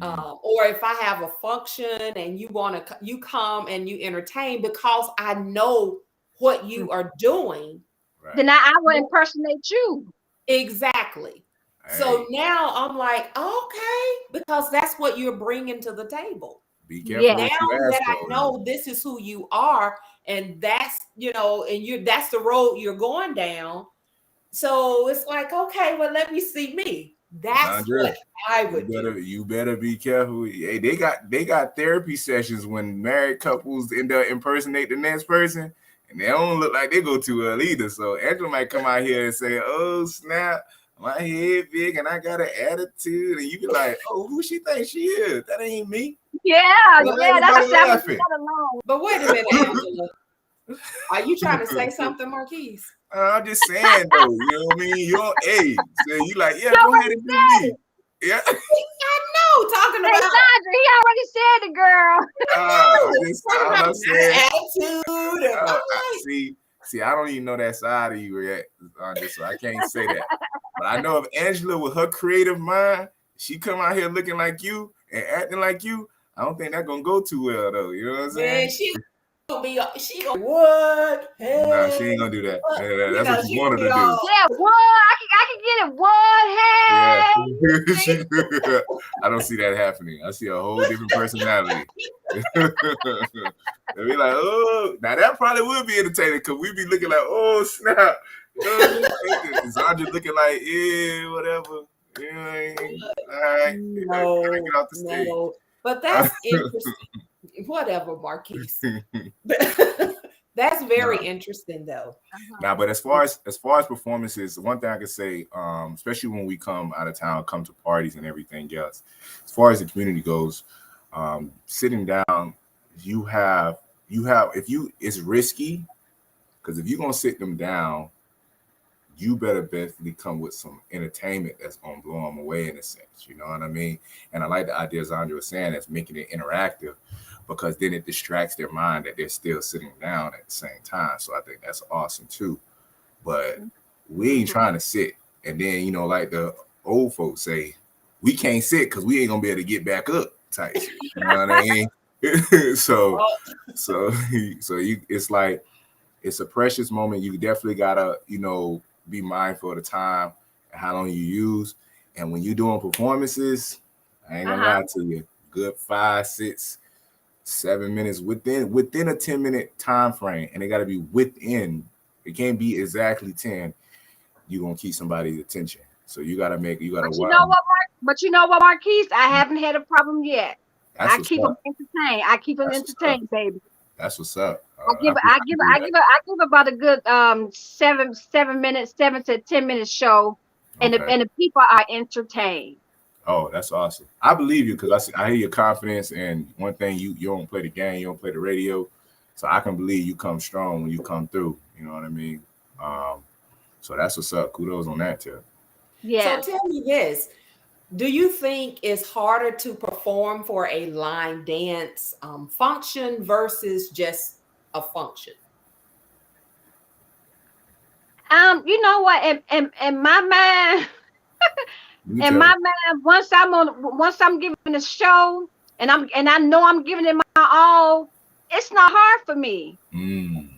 Mhm. or if I have a function and you want to, you come and you entertain because I know what Mm. you are doing. Right. Then I will impersonate you. Exactly. So Hey, now I'm like, okay, because that's what you're bringing to the table. be careful Yeah. Now what you that ask I for. know this is who you are, and that's, you know, and that's the road you're going down. So it's like, okay, well, let me see me. That's Sandra, what I would do. you better be careful. Hey, they got therapy sessions when married couples end up impersonate the next person, and they don't look like they go too well either. So Angela might come out here and say, "Oh snap, my head big and I got an attitude," and you be like, "Oh, who she thinks she is? That ain't me." Yeah, Why yeah. That's everybody I said I'm gonna leave laughing? that alone. But wait a minute, Angela. Are you trying to say something, Marquise? I'm just saying though, you know what I mean? You're age, so you like, yeah, No, go what ahead he and do said me. it. Yeah. I know, talking Hey, about Sandra, he already said it, girl. talking All about I'm saying. attitude, and I'm like, See, I don't even know that side of you yet, so I can't say that. But I know if Angela, with her creative mind, she come out here looking like you and acting like you, I don't think that's gonna go too well, though. You know what I'm man, saying? she gonna what? Nah, she Hey, ain't gonna do that. what? You That's know, what you she gonna wanted be to do. all. Yeah, what? I can get it. What? Yeah, Hey. I don't see that happening. I see a whole different personality. And be like, oh, now that probably would be entertaining because we'd be looking like, oh snap, you know what I mean? And Zandra looking like, yeah, whatever, yeah, all right, yeah, No, get off the stage. no. But that's interesting. Whatever, Marquise. That's very No. interesting, though. Nah, but as far as performances, one thing I could say, especially when we come out of town, come to parties and everything else, as far as the community goes, sitting down, you have if you it's risky because if you're gonna sit them down, you better basically come with some entertainment that's gonna blow them away in a sense. You know what I mean? And I like the idea Zandra was saying that's making it interactive because then it distracts their mind that they're still sitting down at the same time. So I think that's awesome too. But we ain't trying to sit. And then, like the old folks say, we can't sit because we ain't gonna be able to get back up type shit. You know what I mean? so Oh, so it's like it's a precious moment. You definitely gotta, be mindful of the time and how long you use. And when you're doing performances, I ain't gonna Uh-huh. lie to you, good 5, 6, 7 minutes within a 10-minute time frame, and it gotta be within. It can't be exactly 10. You're gonna keep somebody's attention. So you gotta But you know what, Mark? But you know what, Marquise? I haven't had a problem yet. That's I what's keep them up. entertained. I keep them That's what's up. entertained, baby. That's what's up. I give, I think I I give, can do I that. give, I give about a good 7 minutes, 7 to 10 minute show, and Okay. the people are entertained. Oh, that's awesome. I believe you because I hear your confidence. And one thing, you don't play the game, you don't play the radio, so I can believe you come strong when you come through. You know what I mean? Um, so that's what's up. Kudos on that too. so Yes. tell me this. Do you think it's harder to perform for a line dance function versus just a function? You know what? In my mind, Let me tell you. once I'm giving a show, and I know I'm giving it my all, it's not hard for me. Mm,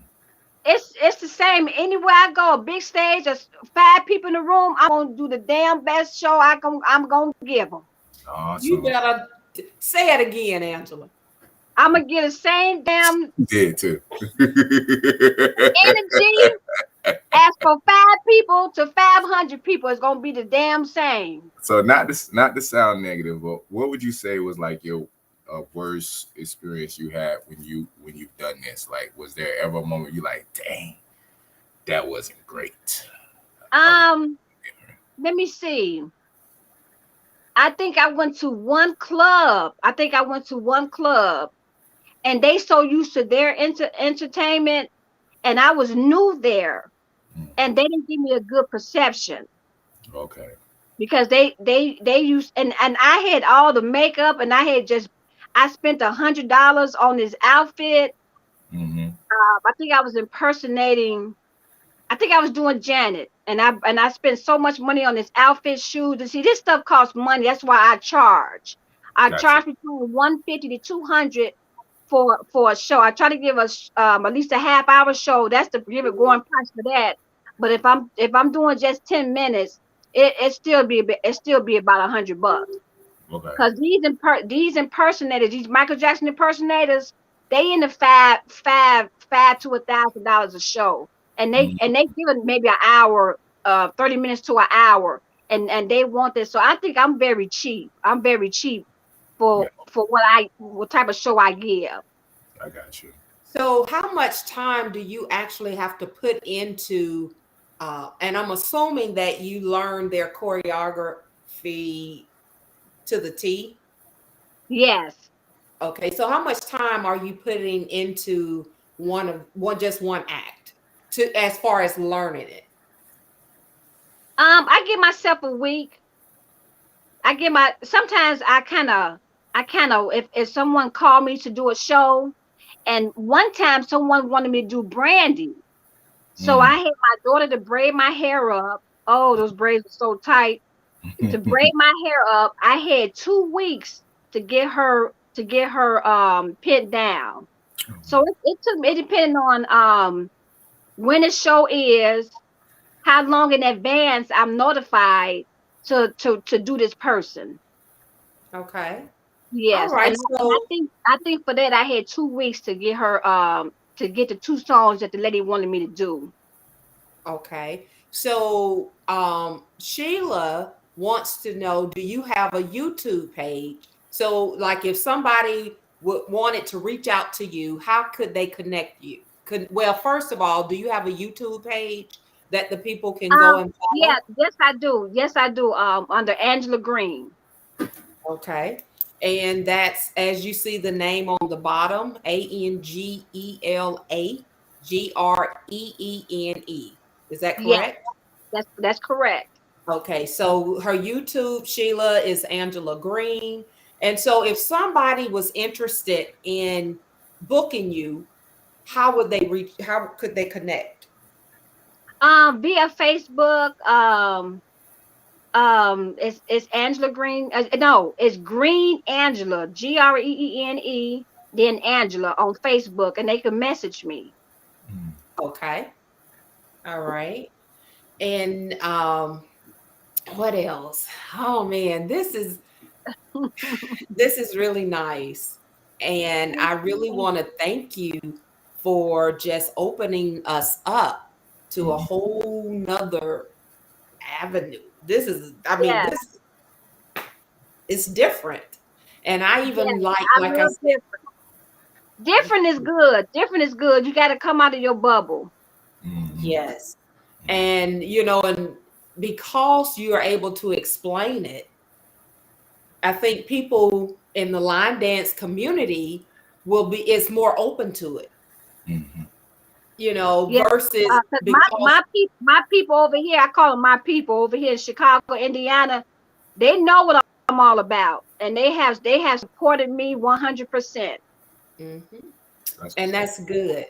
It's the same anywhere I go. A big stage, there's 5 people in the room. I'm gonna do the damn best show I'm gonna give them. You awesome. better say it again, Angela. I'm gonna get the same damn Did too. energy as for 5 people to 500 people. It's gonna be the damn same. So not to sound negative, but what would you say was like your worst experience you had when you've done this? Like, was there ever a moment you like, dang, that wasn't great? Let me see. I think I went to one club. And they so used to their entertainment, and I was new there, and they didn't give me a good perception Okay. because they used and I had all the makeup, and I spent $100 on this outfit. Mm-hmm. I think I was impersonating. I think I was doing Janet, and I spent so much money on this outfit, shoes. And see, this stuff costs money. That's why I charge. I Gotcha. charge between 150 to 200 for a show. I try to give us at least a half-hour show. That's the give it going price for that. But if I'm doing just 10 minutes, it still be about $100. Okay. Because these impersonators, these Michael Jackson impersonators, they in the five to $1,000 a show, and they Mhm. and they give it maybe an hour, 30 minutes to an hour, and they want this. So I think I'm very cheap. I'm very cheap Yeah, for what type of show I give. I got you. So, how much time do you actually have to put into? And I'm assuming that you learn their choreography to the T. Yes. Okay, so how much time are you putting into just one act to as far as learning it? I give myself a week. Sometimes I kind of if someone called me to do a show, and one time someone wanted me to do Brandy. So I Mm. had my daughter to braid my hair up. Oh, those braids are so tight. To braid my hair up, I had 2 weeks to get her pinned down. So it took me, it depending on when the show is, how long in advance I'm notified to do this person. Okay. All Yes, right. and I So, think I think for that I had 2 weeks to get the two songs that the lady wanted me to do. okay. So, Sheila wants to know, do you have a YouTube page? So, like if somebody wanted to reach out to you, how could they connect you? Well, first of all, do you have a YouTube page that the people can go and Yeah, follow? yes I do. Yes I do. Under Angela Green. Okay. And that's as you see the name on the bottom, ANGELAGREENE. Is that Yes, correct? that's correct. Okay, so her YouTube, Sheila, is Angela Green. And so if somebody was interested in booking you, how could they connect? Via Facebook. It's Angela Green. No, it's Green Angela, Greene, then Angela on Facebook, and they can message me. Mm. Okay. All right. And what else? Oh man, this is really nice. And I really want to thank you for just opening us up to a Mhm. whole nother avenue. This is, I mean, Yes, this is different. And I yes, even I like I love said, different. Different is good. Different is good. You got to come out of your bubble. Mhm. yes. And, and because you are able to explain it, I think people in the line dance community is more open to it, Mhm. Yeah, versus 'cause because my people over here, I call them my people over here in Chicago, Indiana. They know what I'm all about, and they have supported me 100%. Mhm. That's And what's up. that's good.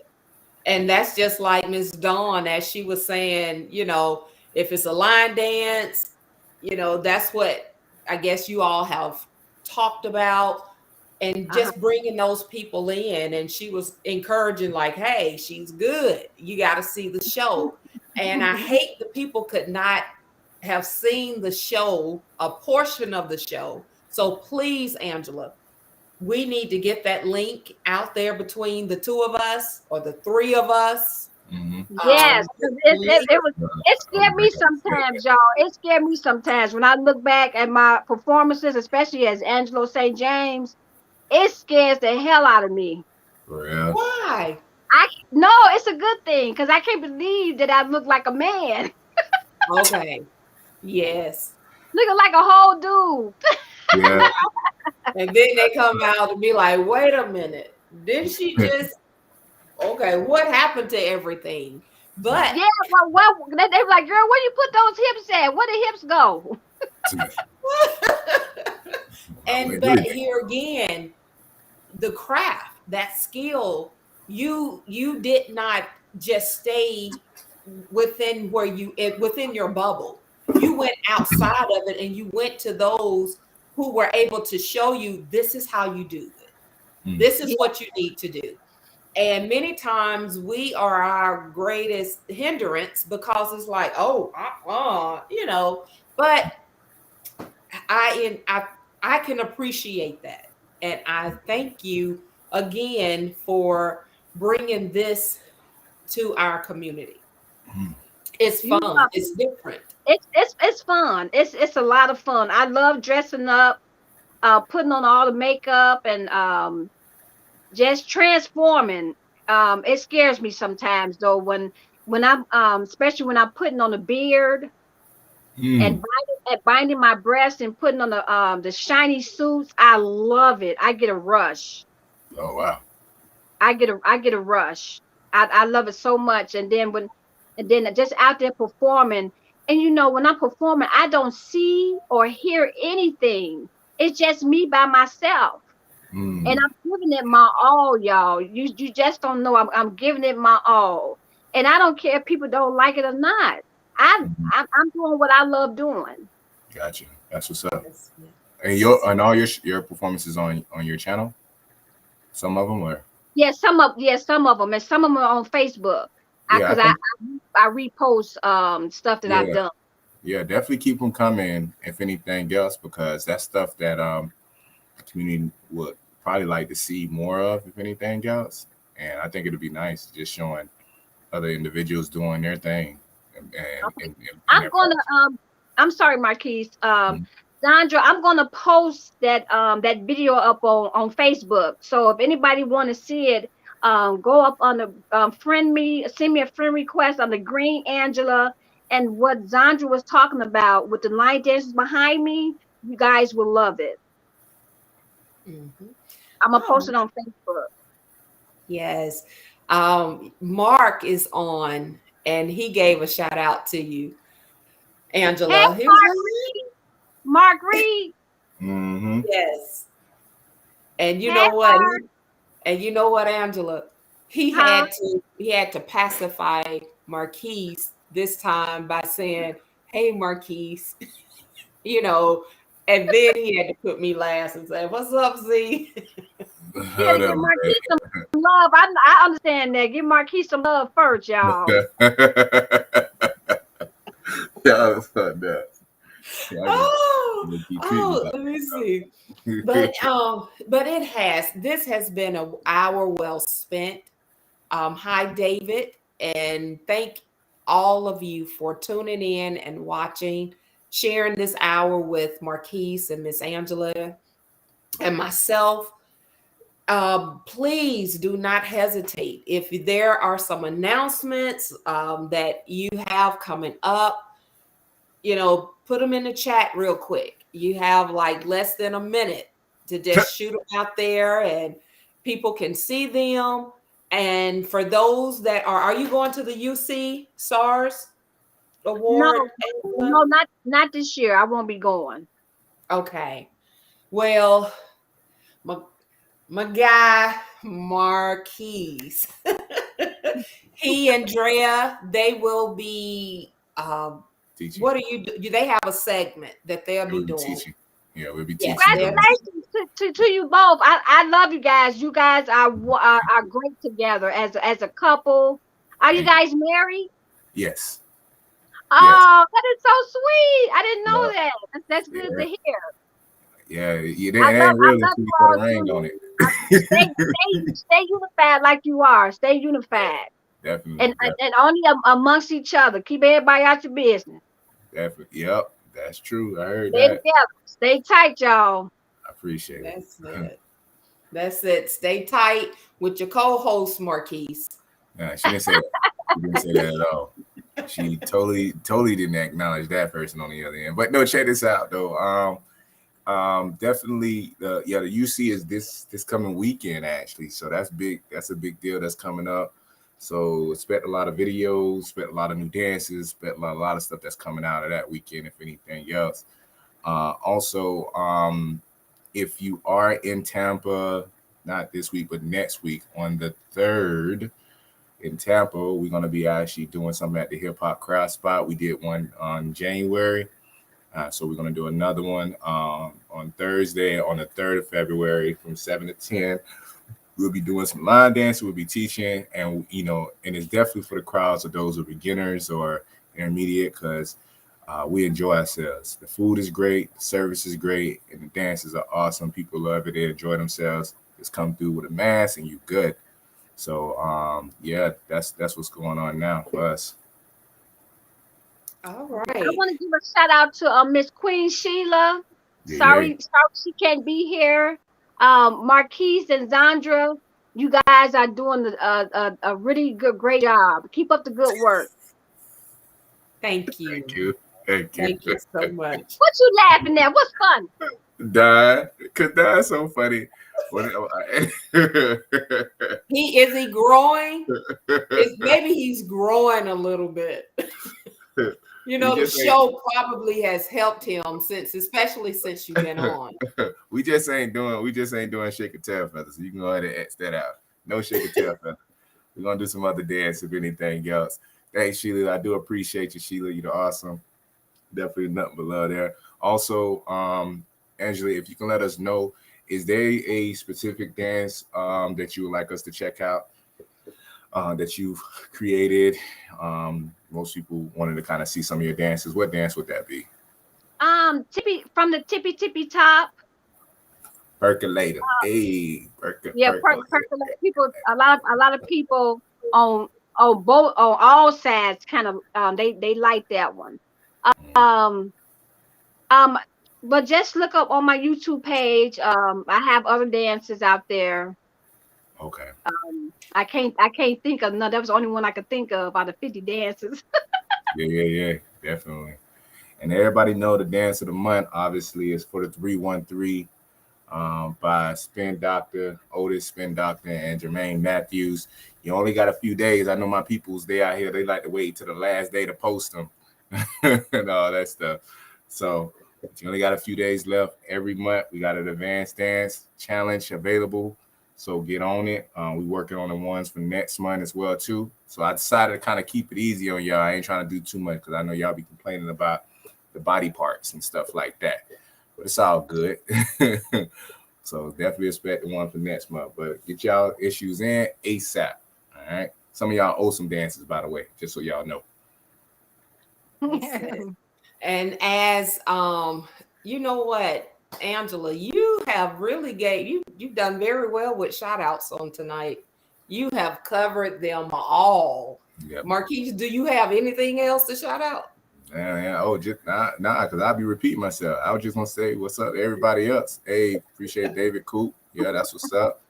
And that's just like Miss Dawn, as she was saying, if it's a line dance, that's what I guess you all have talked about, and Uh-huh. just bringing those people in. And she was encouraging, like, hey, she's good. You got to see the show. And I hate the people could not have seen the show, a portion of the show. So please, Angela, we need to get that link out there between the two of us or the three of us. Yes, it scared me Yeah. sometimes, y'all. It scared me sometimes when I look back at my performances, especially as Angelo St. James. It scares the hell out of me. For real. Why? No, it's a good thing because I can't believe that I look like a man, Okay. Yes. looking like a whole dude. Yeah. And then they come out and be like, wait a minute. Didn't she just okay, what happened to everything? But Yeah, they were like, girl, where you put those hips at? Where the hips go? and but here again, the craft, that skill, you did not just stay within within your bubble. You went outside of it and you went to those who were able to show you this is how you do it. This is Yeah, what you need to do. And many times we are our greatest hindrance because it's like, oh, but I can appreciate that. And I thank you again for bringing this to our community. It's you fun. It's different. it's fun. It's a lot of fun. I love dressing up, putting on all the makeup and just transforming. It scares me sometimes though when I'm especially when I'm putting on a beard and binding my breast and putting on the shiny suits. I love it. I get a rush. Oh wow. I get a rush. I love it so much. And then just out there performing. And when I'm performing, I don't see or hear anything. It's just me by myself. And I'm giving it my all, y'all. You just don't know. I'm giving it my all. And I don't care if people don't like it or not. I'm doing what I love doing. Gotcha. That's what's up. Yes, yes. And all your performances on your channel. Some of them were. Some of them, and some of them are on Facebook. Yeah. Because I repost stuff that I've Yeah. done. Yeah. Definitely keep them coming. If anything else, because that's stuff that the community would probably like to see more of. If anything else, and I think it'd be nice just showing other individuals doing their thing. And I'm their gonna I'm sorry, Marquise. Sandra, I'm gonna post that video up on Facebook. So if anybody want to see it, go up on the send me a friend request on the Green Angela, and what Sandra was talking about with the line dancers behind me. You guys will love it. Mhm. I'm gonna post Oh, it on Facebook. yes. Mark is on and he gave a shout out to you, Hey, Angela. He was Mark Reed. Mm-hmm. like, yes. And you Hey, know what? And you know what, Angela? huh? He had to pacify Marquise this time by saying, "Hey, Marquise," you know, and then he had to put me last and say, "What's up, Z?" You gotta Hold give on, Marquise some love. I understand that. Give Marquise some love first, y'all. yeah, that's not that. Yeah, keep treating you Oh, let me see. But this has been a hour well spent. Hi, David, and thank all of you for tuning in and watching, sharing this hour with Marquise and Miss Angela and myself. Please do not hesitate. If there are some announcements that you have coming up, put them in the chat real quick. You have like less than a minute to just shoot them out there and people can see them. And for those that are you going to the UC SARS No, award, Angela? no, not this year. I won't be going. Okay. Well, my, my guy, Marquise, he and Drea, they will be teaching. what do you do? They have a segment that they'll Yeah, be we'll be doing. teaching. Yeah, we'll be Yes, teaching. they're Congratulations to you both. I love you guys. You guys are great together as a couple. Are you Thank you. guys married? Yes. Yes. Oh, that is so sweet. I didn't know Yeah. that. That's good to Yeah. hear. Yeah, it I ain't real love until you you put a all ring on too. it. Stay unified like you are. Stay unified. Definitely, And only amongst each other. Keep everybody out your business. definitely. Yep, that's true. I heard Stay that. together. Stay tight, y'all. I appreciate it. That's it. That's it. Stay tight with your co-host, Marquise. Nah, she didn't say that. She didn't say that at all. She totally didn't acknowledge that person on the other end. But no, check this out though. Definitely the UC is this coming weekend actually. So that's big. That's a big deal that's coming up. So expect a lot of videos, expect a lot of new dances, expect a lot of stuff that's coming out of that weekend, if anything else. Also, if you are in Tampa, not this week, but next week on the 3rd in Tampa, we're going to be actually doing something at the Hip Hop Crowd Spot. We did one on January. So we're going to do another one on Thursday, on the 3rd of February from 7 to 10. We'll be doing some line dance. We'll be teaching, and and it's definitely for the crowds of those who are beginners or intermediate, because we enjoy ourselves. The food is great, the service is great, and the dances are awesome. People love it. They enjoy themselves. Just come through with a mask, and you good. So yeah, that's what's going on now for us. All I right. want to give a shout out to Miss Queen Sheila. Yeah, Sorry she can't be here. Marquise and Zandra, you guys are doing a really great job. Keep up the good work. Thank thank you. you, thank you. Thank you so much. What you laughing at? What's fun? Cause that's so funny. When He growing? Maybe he's growing a little bit. we The just ain't show probably has helped him especially since you've been on. we just ain't doing shake and tail feathers. So you can go ahead and X that out. No shake and tail feathers. We're gonna do some other dance if anything else. Thanks, Sheila. I do appreciate you, Sheila. You're awesome. Definitely nothing but love there. Also, Angela, if you can let us know, is there a specific dance that you would like us to check out that you've created? Most people wanted to kind of see some of your dances. What dance would that be? Tippy from the tippy top. Percolator. Hey, Yeah, percolator. percolate. People, a lot of people on on all sides kind of they like that one. Um um but just look up on my YouTube page. I have other dances out there. Okay. I can't think of none. That was the only one I could think of out of 50 dances. Yeah. Definitely. And everybody know the dance of the month, obviously, is for the 313 by Spin Doctor, Otis Spin Doctor, and Jermaine Matthews. You only got a few days. I know my peoples, they out here, they like to wait to the last day to post them and all that stuff. So you only got a few days left. Every month, we got an advanced dance challenge available. So get on it. We're working on the ones for next month as well, too. So I decided to kind of keep it easy on y'all. I ain't trying to do too much because I know y'all be complaining about the body parts and stuff like that. But it's all good. So definitely expect the one for next month. But get y'all issues in ASAP. All right. Some of y'all owe some dances, by the way, just so y'all know. That's it. And as you know what, Angela, you have really you've done very well with shout outs on tonight. You have covered them all. Yep. Marquise, do you have anything else to shout out? Yeah. Oh, just nah, because I'll be repeating myself. I was just gonna say what's up to everybody else. Hey, appreciate David Coop. Yeah, that's what's up.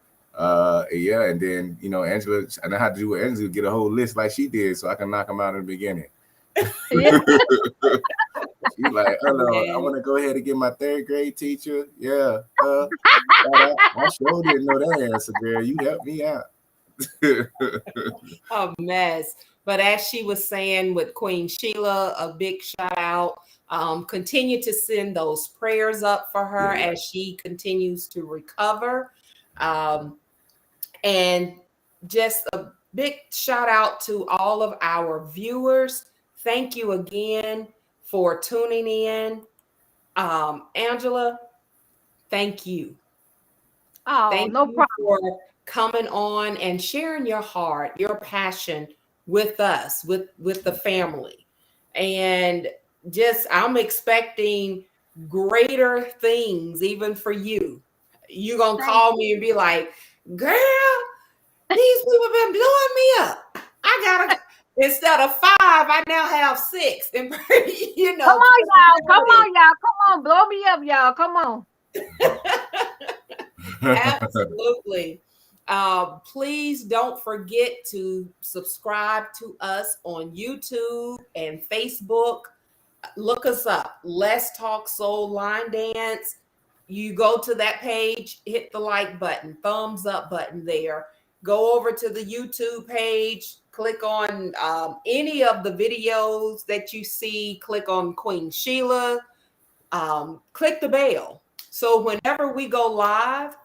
Yeah, and then Angela, I know how to do what Angela, get a whole list like she did, so I can knock them out in the beginning. Yeah. She's like, hello, I want to go ahead and get my 3rd grade teacher. Yeah. I sure didn't know that answer, girl. You helped me out. A mess. But as she was saying with Queen Sheila, a big shout out. Continue to send those prayers up for her as she continues to recover. And just a big shout out to all of our viewers. Thank you again for tuning in. Angela, thank you. Oh, Thank no you problem. for coming on and sharing your heart, your passion with us, with the family. And just I'm expecting greater things even for you. You're going to Thank call me and be like, girl, these people been blowing me up. I got to, instead of 5, I now have 6. And, you Come know, on, y'all. Come on, y'all. Come on. Blow me up, y'all. Come on. Absolutely. Please don't forget to subscribe to us on YouTube and Facebook. Look us up. Let's Talk Soul Line Dance. You go to that page, hit the like button, thumbs up button there. Go over to the YouTube page, click on any of the videos that you see, click on Queen Sheila, click the bell. So whenever we go live,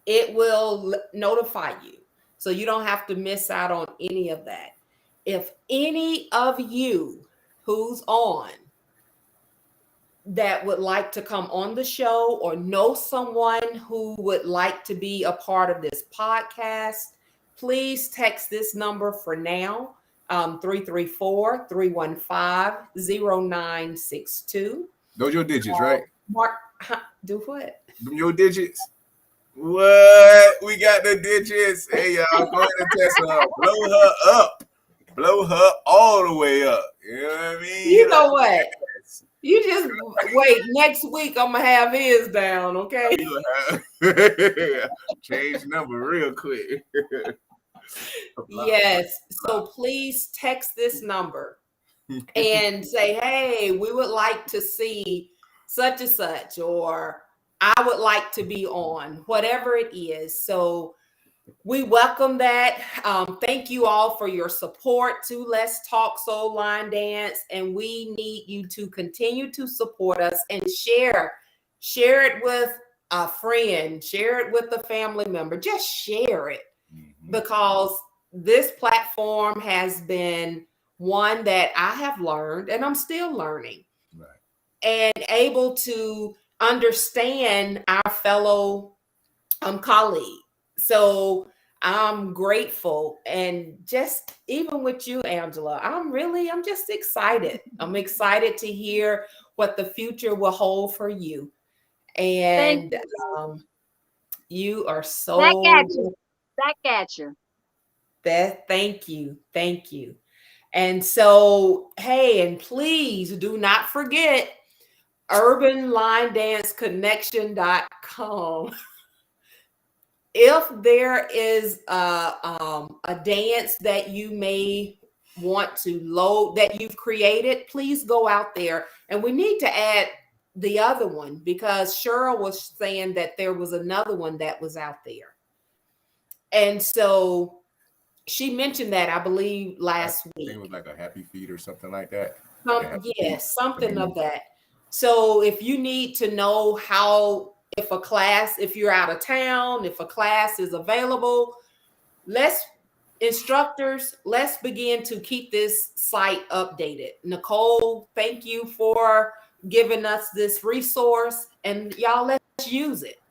it will notify you. So you don't have to miss out on any of that. If any of you who's on that would like to come on the show or know someone who would like to be a part of this podcast, please text this number for now, 334-315-0962. Those your digits, right? Mark, do what? Them your digits. What? We got the digits. Hey, y'all, go ahead and test her. Blow her up. Blow her all the way up. You know what I mean? You know what? You just wait. Next week, I'm going to have his down, okay? Change number real quick. Yes. So please text this number and say, hey, we would like to see such and such, or I would like to be on, whatever it is. So we welcome that. Thank you all for your support to Let's Talk Soul Line Dance. And we need you to continue to support us and share it with a friend, share it with a family member, just share it, because this platform has been one that I have learned and I'm still learning, and able to understand our fellow colleague. So I'm grateful. And just even with you, Angela, I'm just excited. I'm excited to hear what the future will hold for you. And you are so back at you. Thank you. Thank you. And so, hey, and please do not forget urbanlinedanceconnection.com. If there is a dance that you may want to load that you've created, please go out there. And we need to add the other one, because Cheryl was saying that there was another one that was out there. And so she mentioned that, I believe, last week. It was like a happy feet or something like that. Yes, something of that. So if you need to know how, if you're out of town, if a class is available, let's begin to keep this site updated. Nicole, thank you for giving us this resource, and y'all, let's use it.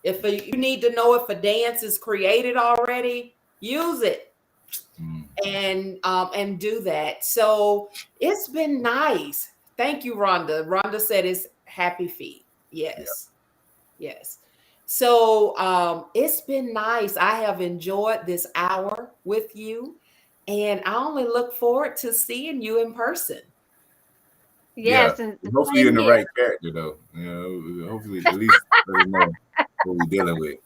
If you need to know if a dance is created already, use it. And do that. So it's been nice. Thank you, Rhonda. Rhonda said it's happy feet. Yes. Yep. Yes. So it's been nice. I have enjoyed this hour with you, and I only look forward to seeing you in person. Yes, yeah. And hopefully in the right character, though. You know, hopefully at least let us know what we're dealing with.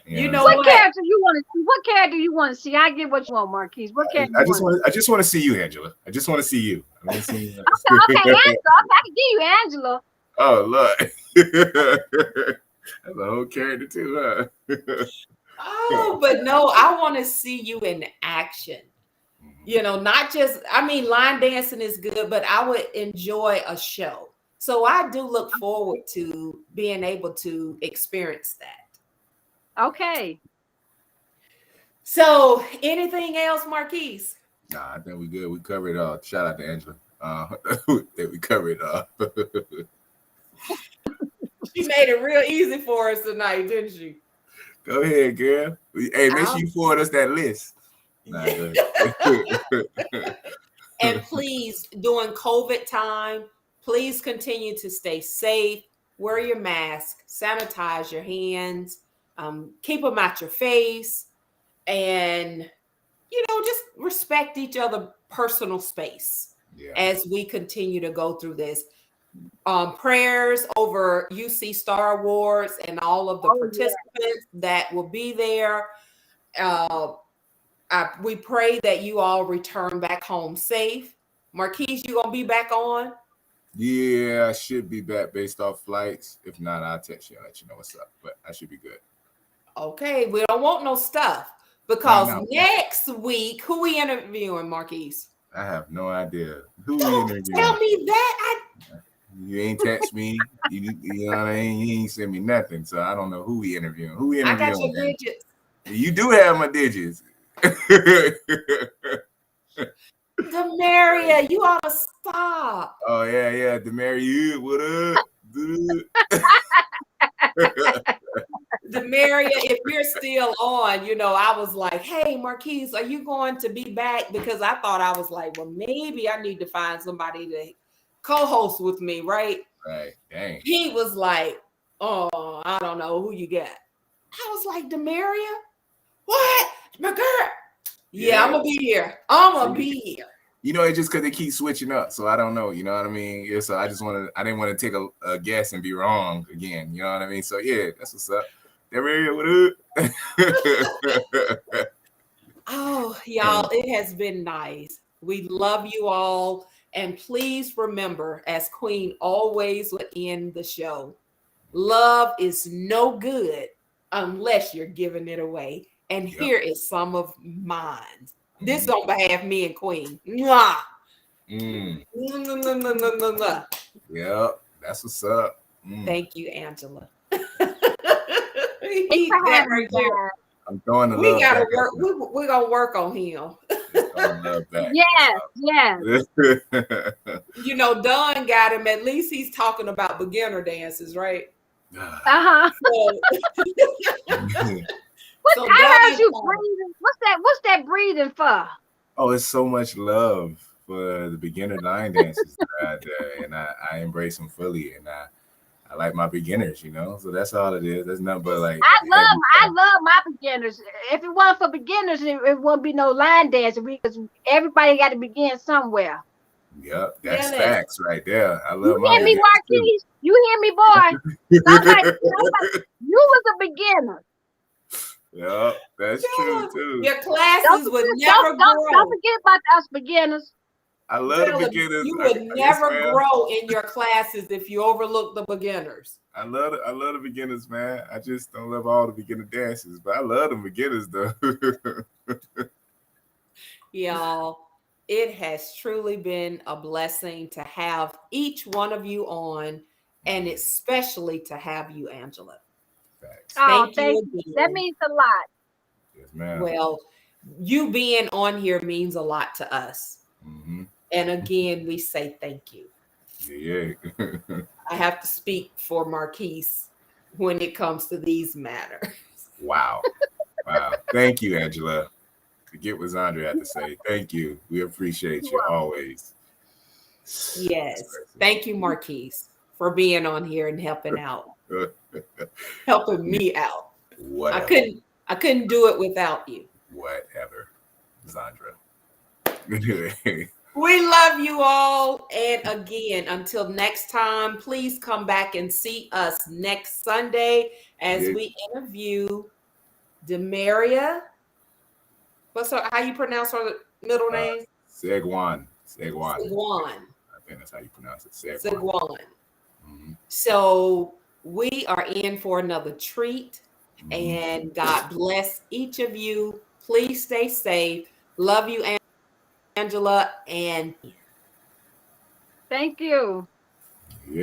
You know what character you want to see? What character you want to see? I get what you want, Marquise. What character? I just want to see you, Angela. I just want to see you. I want to see you. Okay, Angela. I can give you Angela. Oh, look. That's a whole character too, huh? Oh, but no, I want to see you in action. You know, not just, I mean, line dancing is good, but I would enjoy a show. So I do look forward to being able to experience that. Okay. So anything else, Marquise? Nah, I think we good. We covered it all. Shout out to Angela. That we covered it all. She made it real easy for us tonight, didn't she? Go ahead, girl. Hey, make sure you forward us that list. Nah, go ahead. And please, during COVID time, Please continue to stay safe. Wear your mask. Sanitize your hands. Keep them out your face. And, just respect each other's personal space as we continue to go through this. Prayers over UC Star Awards and all of the participants that will be there. We pray that you all return back home safe. Marquise, you gonna be back on? Yeah, I should be back based off flights. If not, I'll text you and let you know what's up. But I should be good. Okay, we don't want no stuff because next week, who we interviewing, Marquise? I have no idea. Who Don't we interviewing? tell me that. You ain't text me. You know what I mean? You ain't send me nothing, so I don't know who we interviewing. Who we interviewing? I got your digits. You do have my digits. Demaria, you ought to stop. Oh yeah, Demaria, what up? Demaria, if you're still on, I was like, hey, Marquise, are you going to be back? Because I thought I was like, well, maybe I need to find somebody to co-host with me, right? Right. Dang. He was like, oh, I don't know who you got. I was like, Demaria? What? My girl? Yeah, I'm gonna be here. It's just because they keep switching up, so I don't know. You know what I mean? Yeah, so I didn't want to take a guess and be wrong again. You know what I mean? So yeah, that's what's up. Demaria, what up? Oh, y'all, it has been nice. We love you all. And please remember, as Queen always would end the show, love is no good unless you're giving it away. And here is some of mine. This is on behalf of me and Queen. Mwah. Yep, that's what's up. Thank you, Angela. I'm throwing the we love gotta back work. We're gonna work on him. Love back. Yes. Don got him. At least he's talking about beginner dances, right? What I heard you breathing? What's that breathing for? Oh, it's so much love for the beginner line dances and I embrace them fully, and I like my beginners, so that's all it is. There's nothing but like I love my beginners. If it wasn't for beginners, it wouldn't be no line dancing because everybody got to begin somewhere. Yep, that's facts right there. I love you hear me, Marquise? You hear me, boy? Somebody, you was a beginner. Yep, that's true too. Your classes would never grow. Don't forget about us beginners. I love the beginners. You would never grow in your classes if you overlook the beginners. I love the beginners, man. I just don't love all the beginner dances, but I love the beginners though. Y'all, it has truly been a blessing to have each one of you on, and especially to have you, Angela. Thanks. Thank you. That means a lot. Yes, ma'am. Well, you being on here means a lot to us. Mm-hmm. And again, we say thank you. Yeah. I have to speak for Marquise when it comes to these matters. Wow. Thank you, Angela. Forget what Zandra had to say. Thank you. We appreciate you always. Yes. Thank you, Marquise, for being on here and helping out. Helping me out. Whatever. I couldn't do it without you. Whatever, Zandra. We love you all. And again, until next time, please come back and see us next Sunday as we interview Demaria. How you pronounce her middle name? Segwan. Segwan. I think that's how you pronounce it. Segwan. Mm-hmm. So we are in for another treat. Mm-hmm. And God bless each of you. Please stay safe. Love you, Angela, and thank you.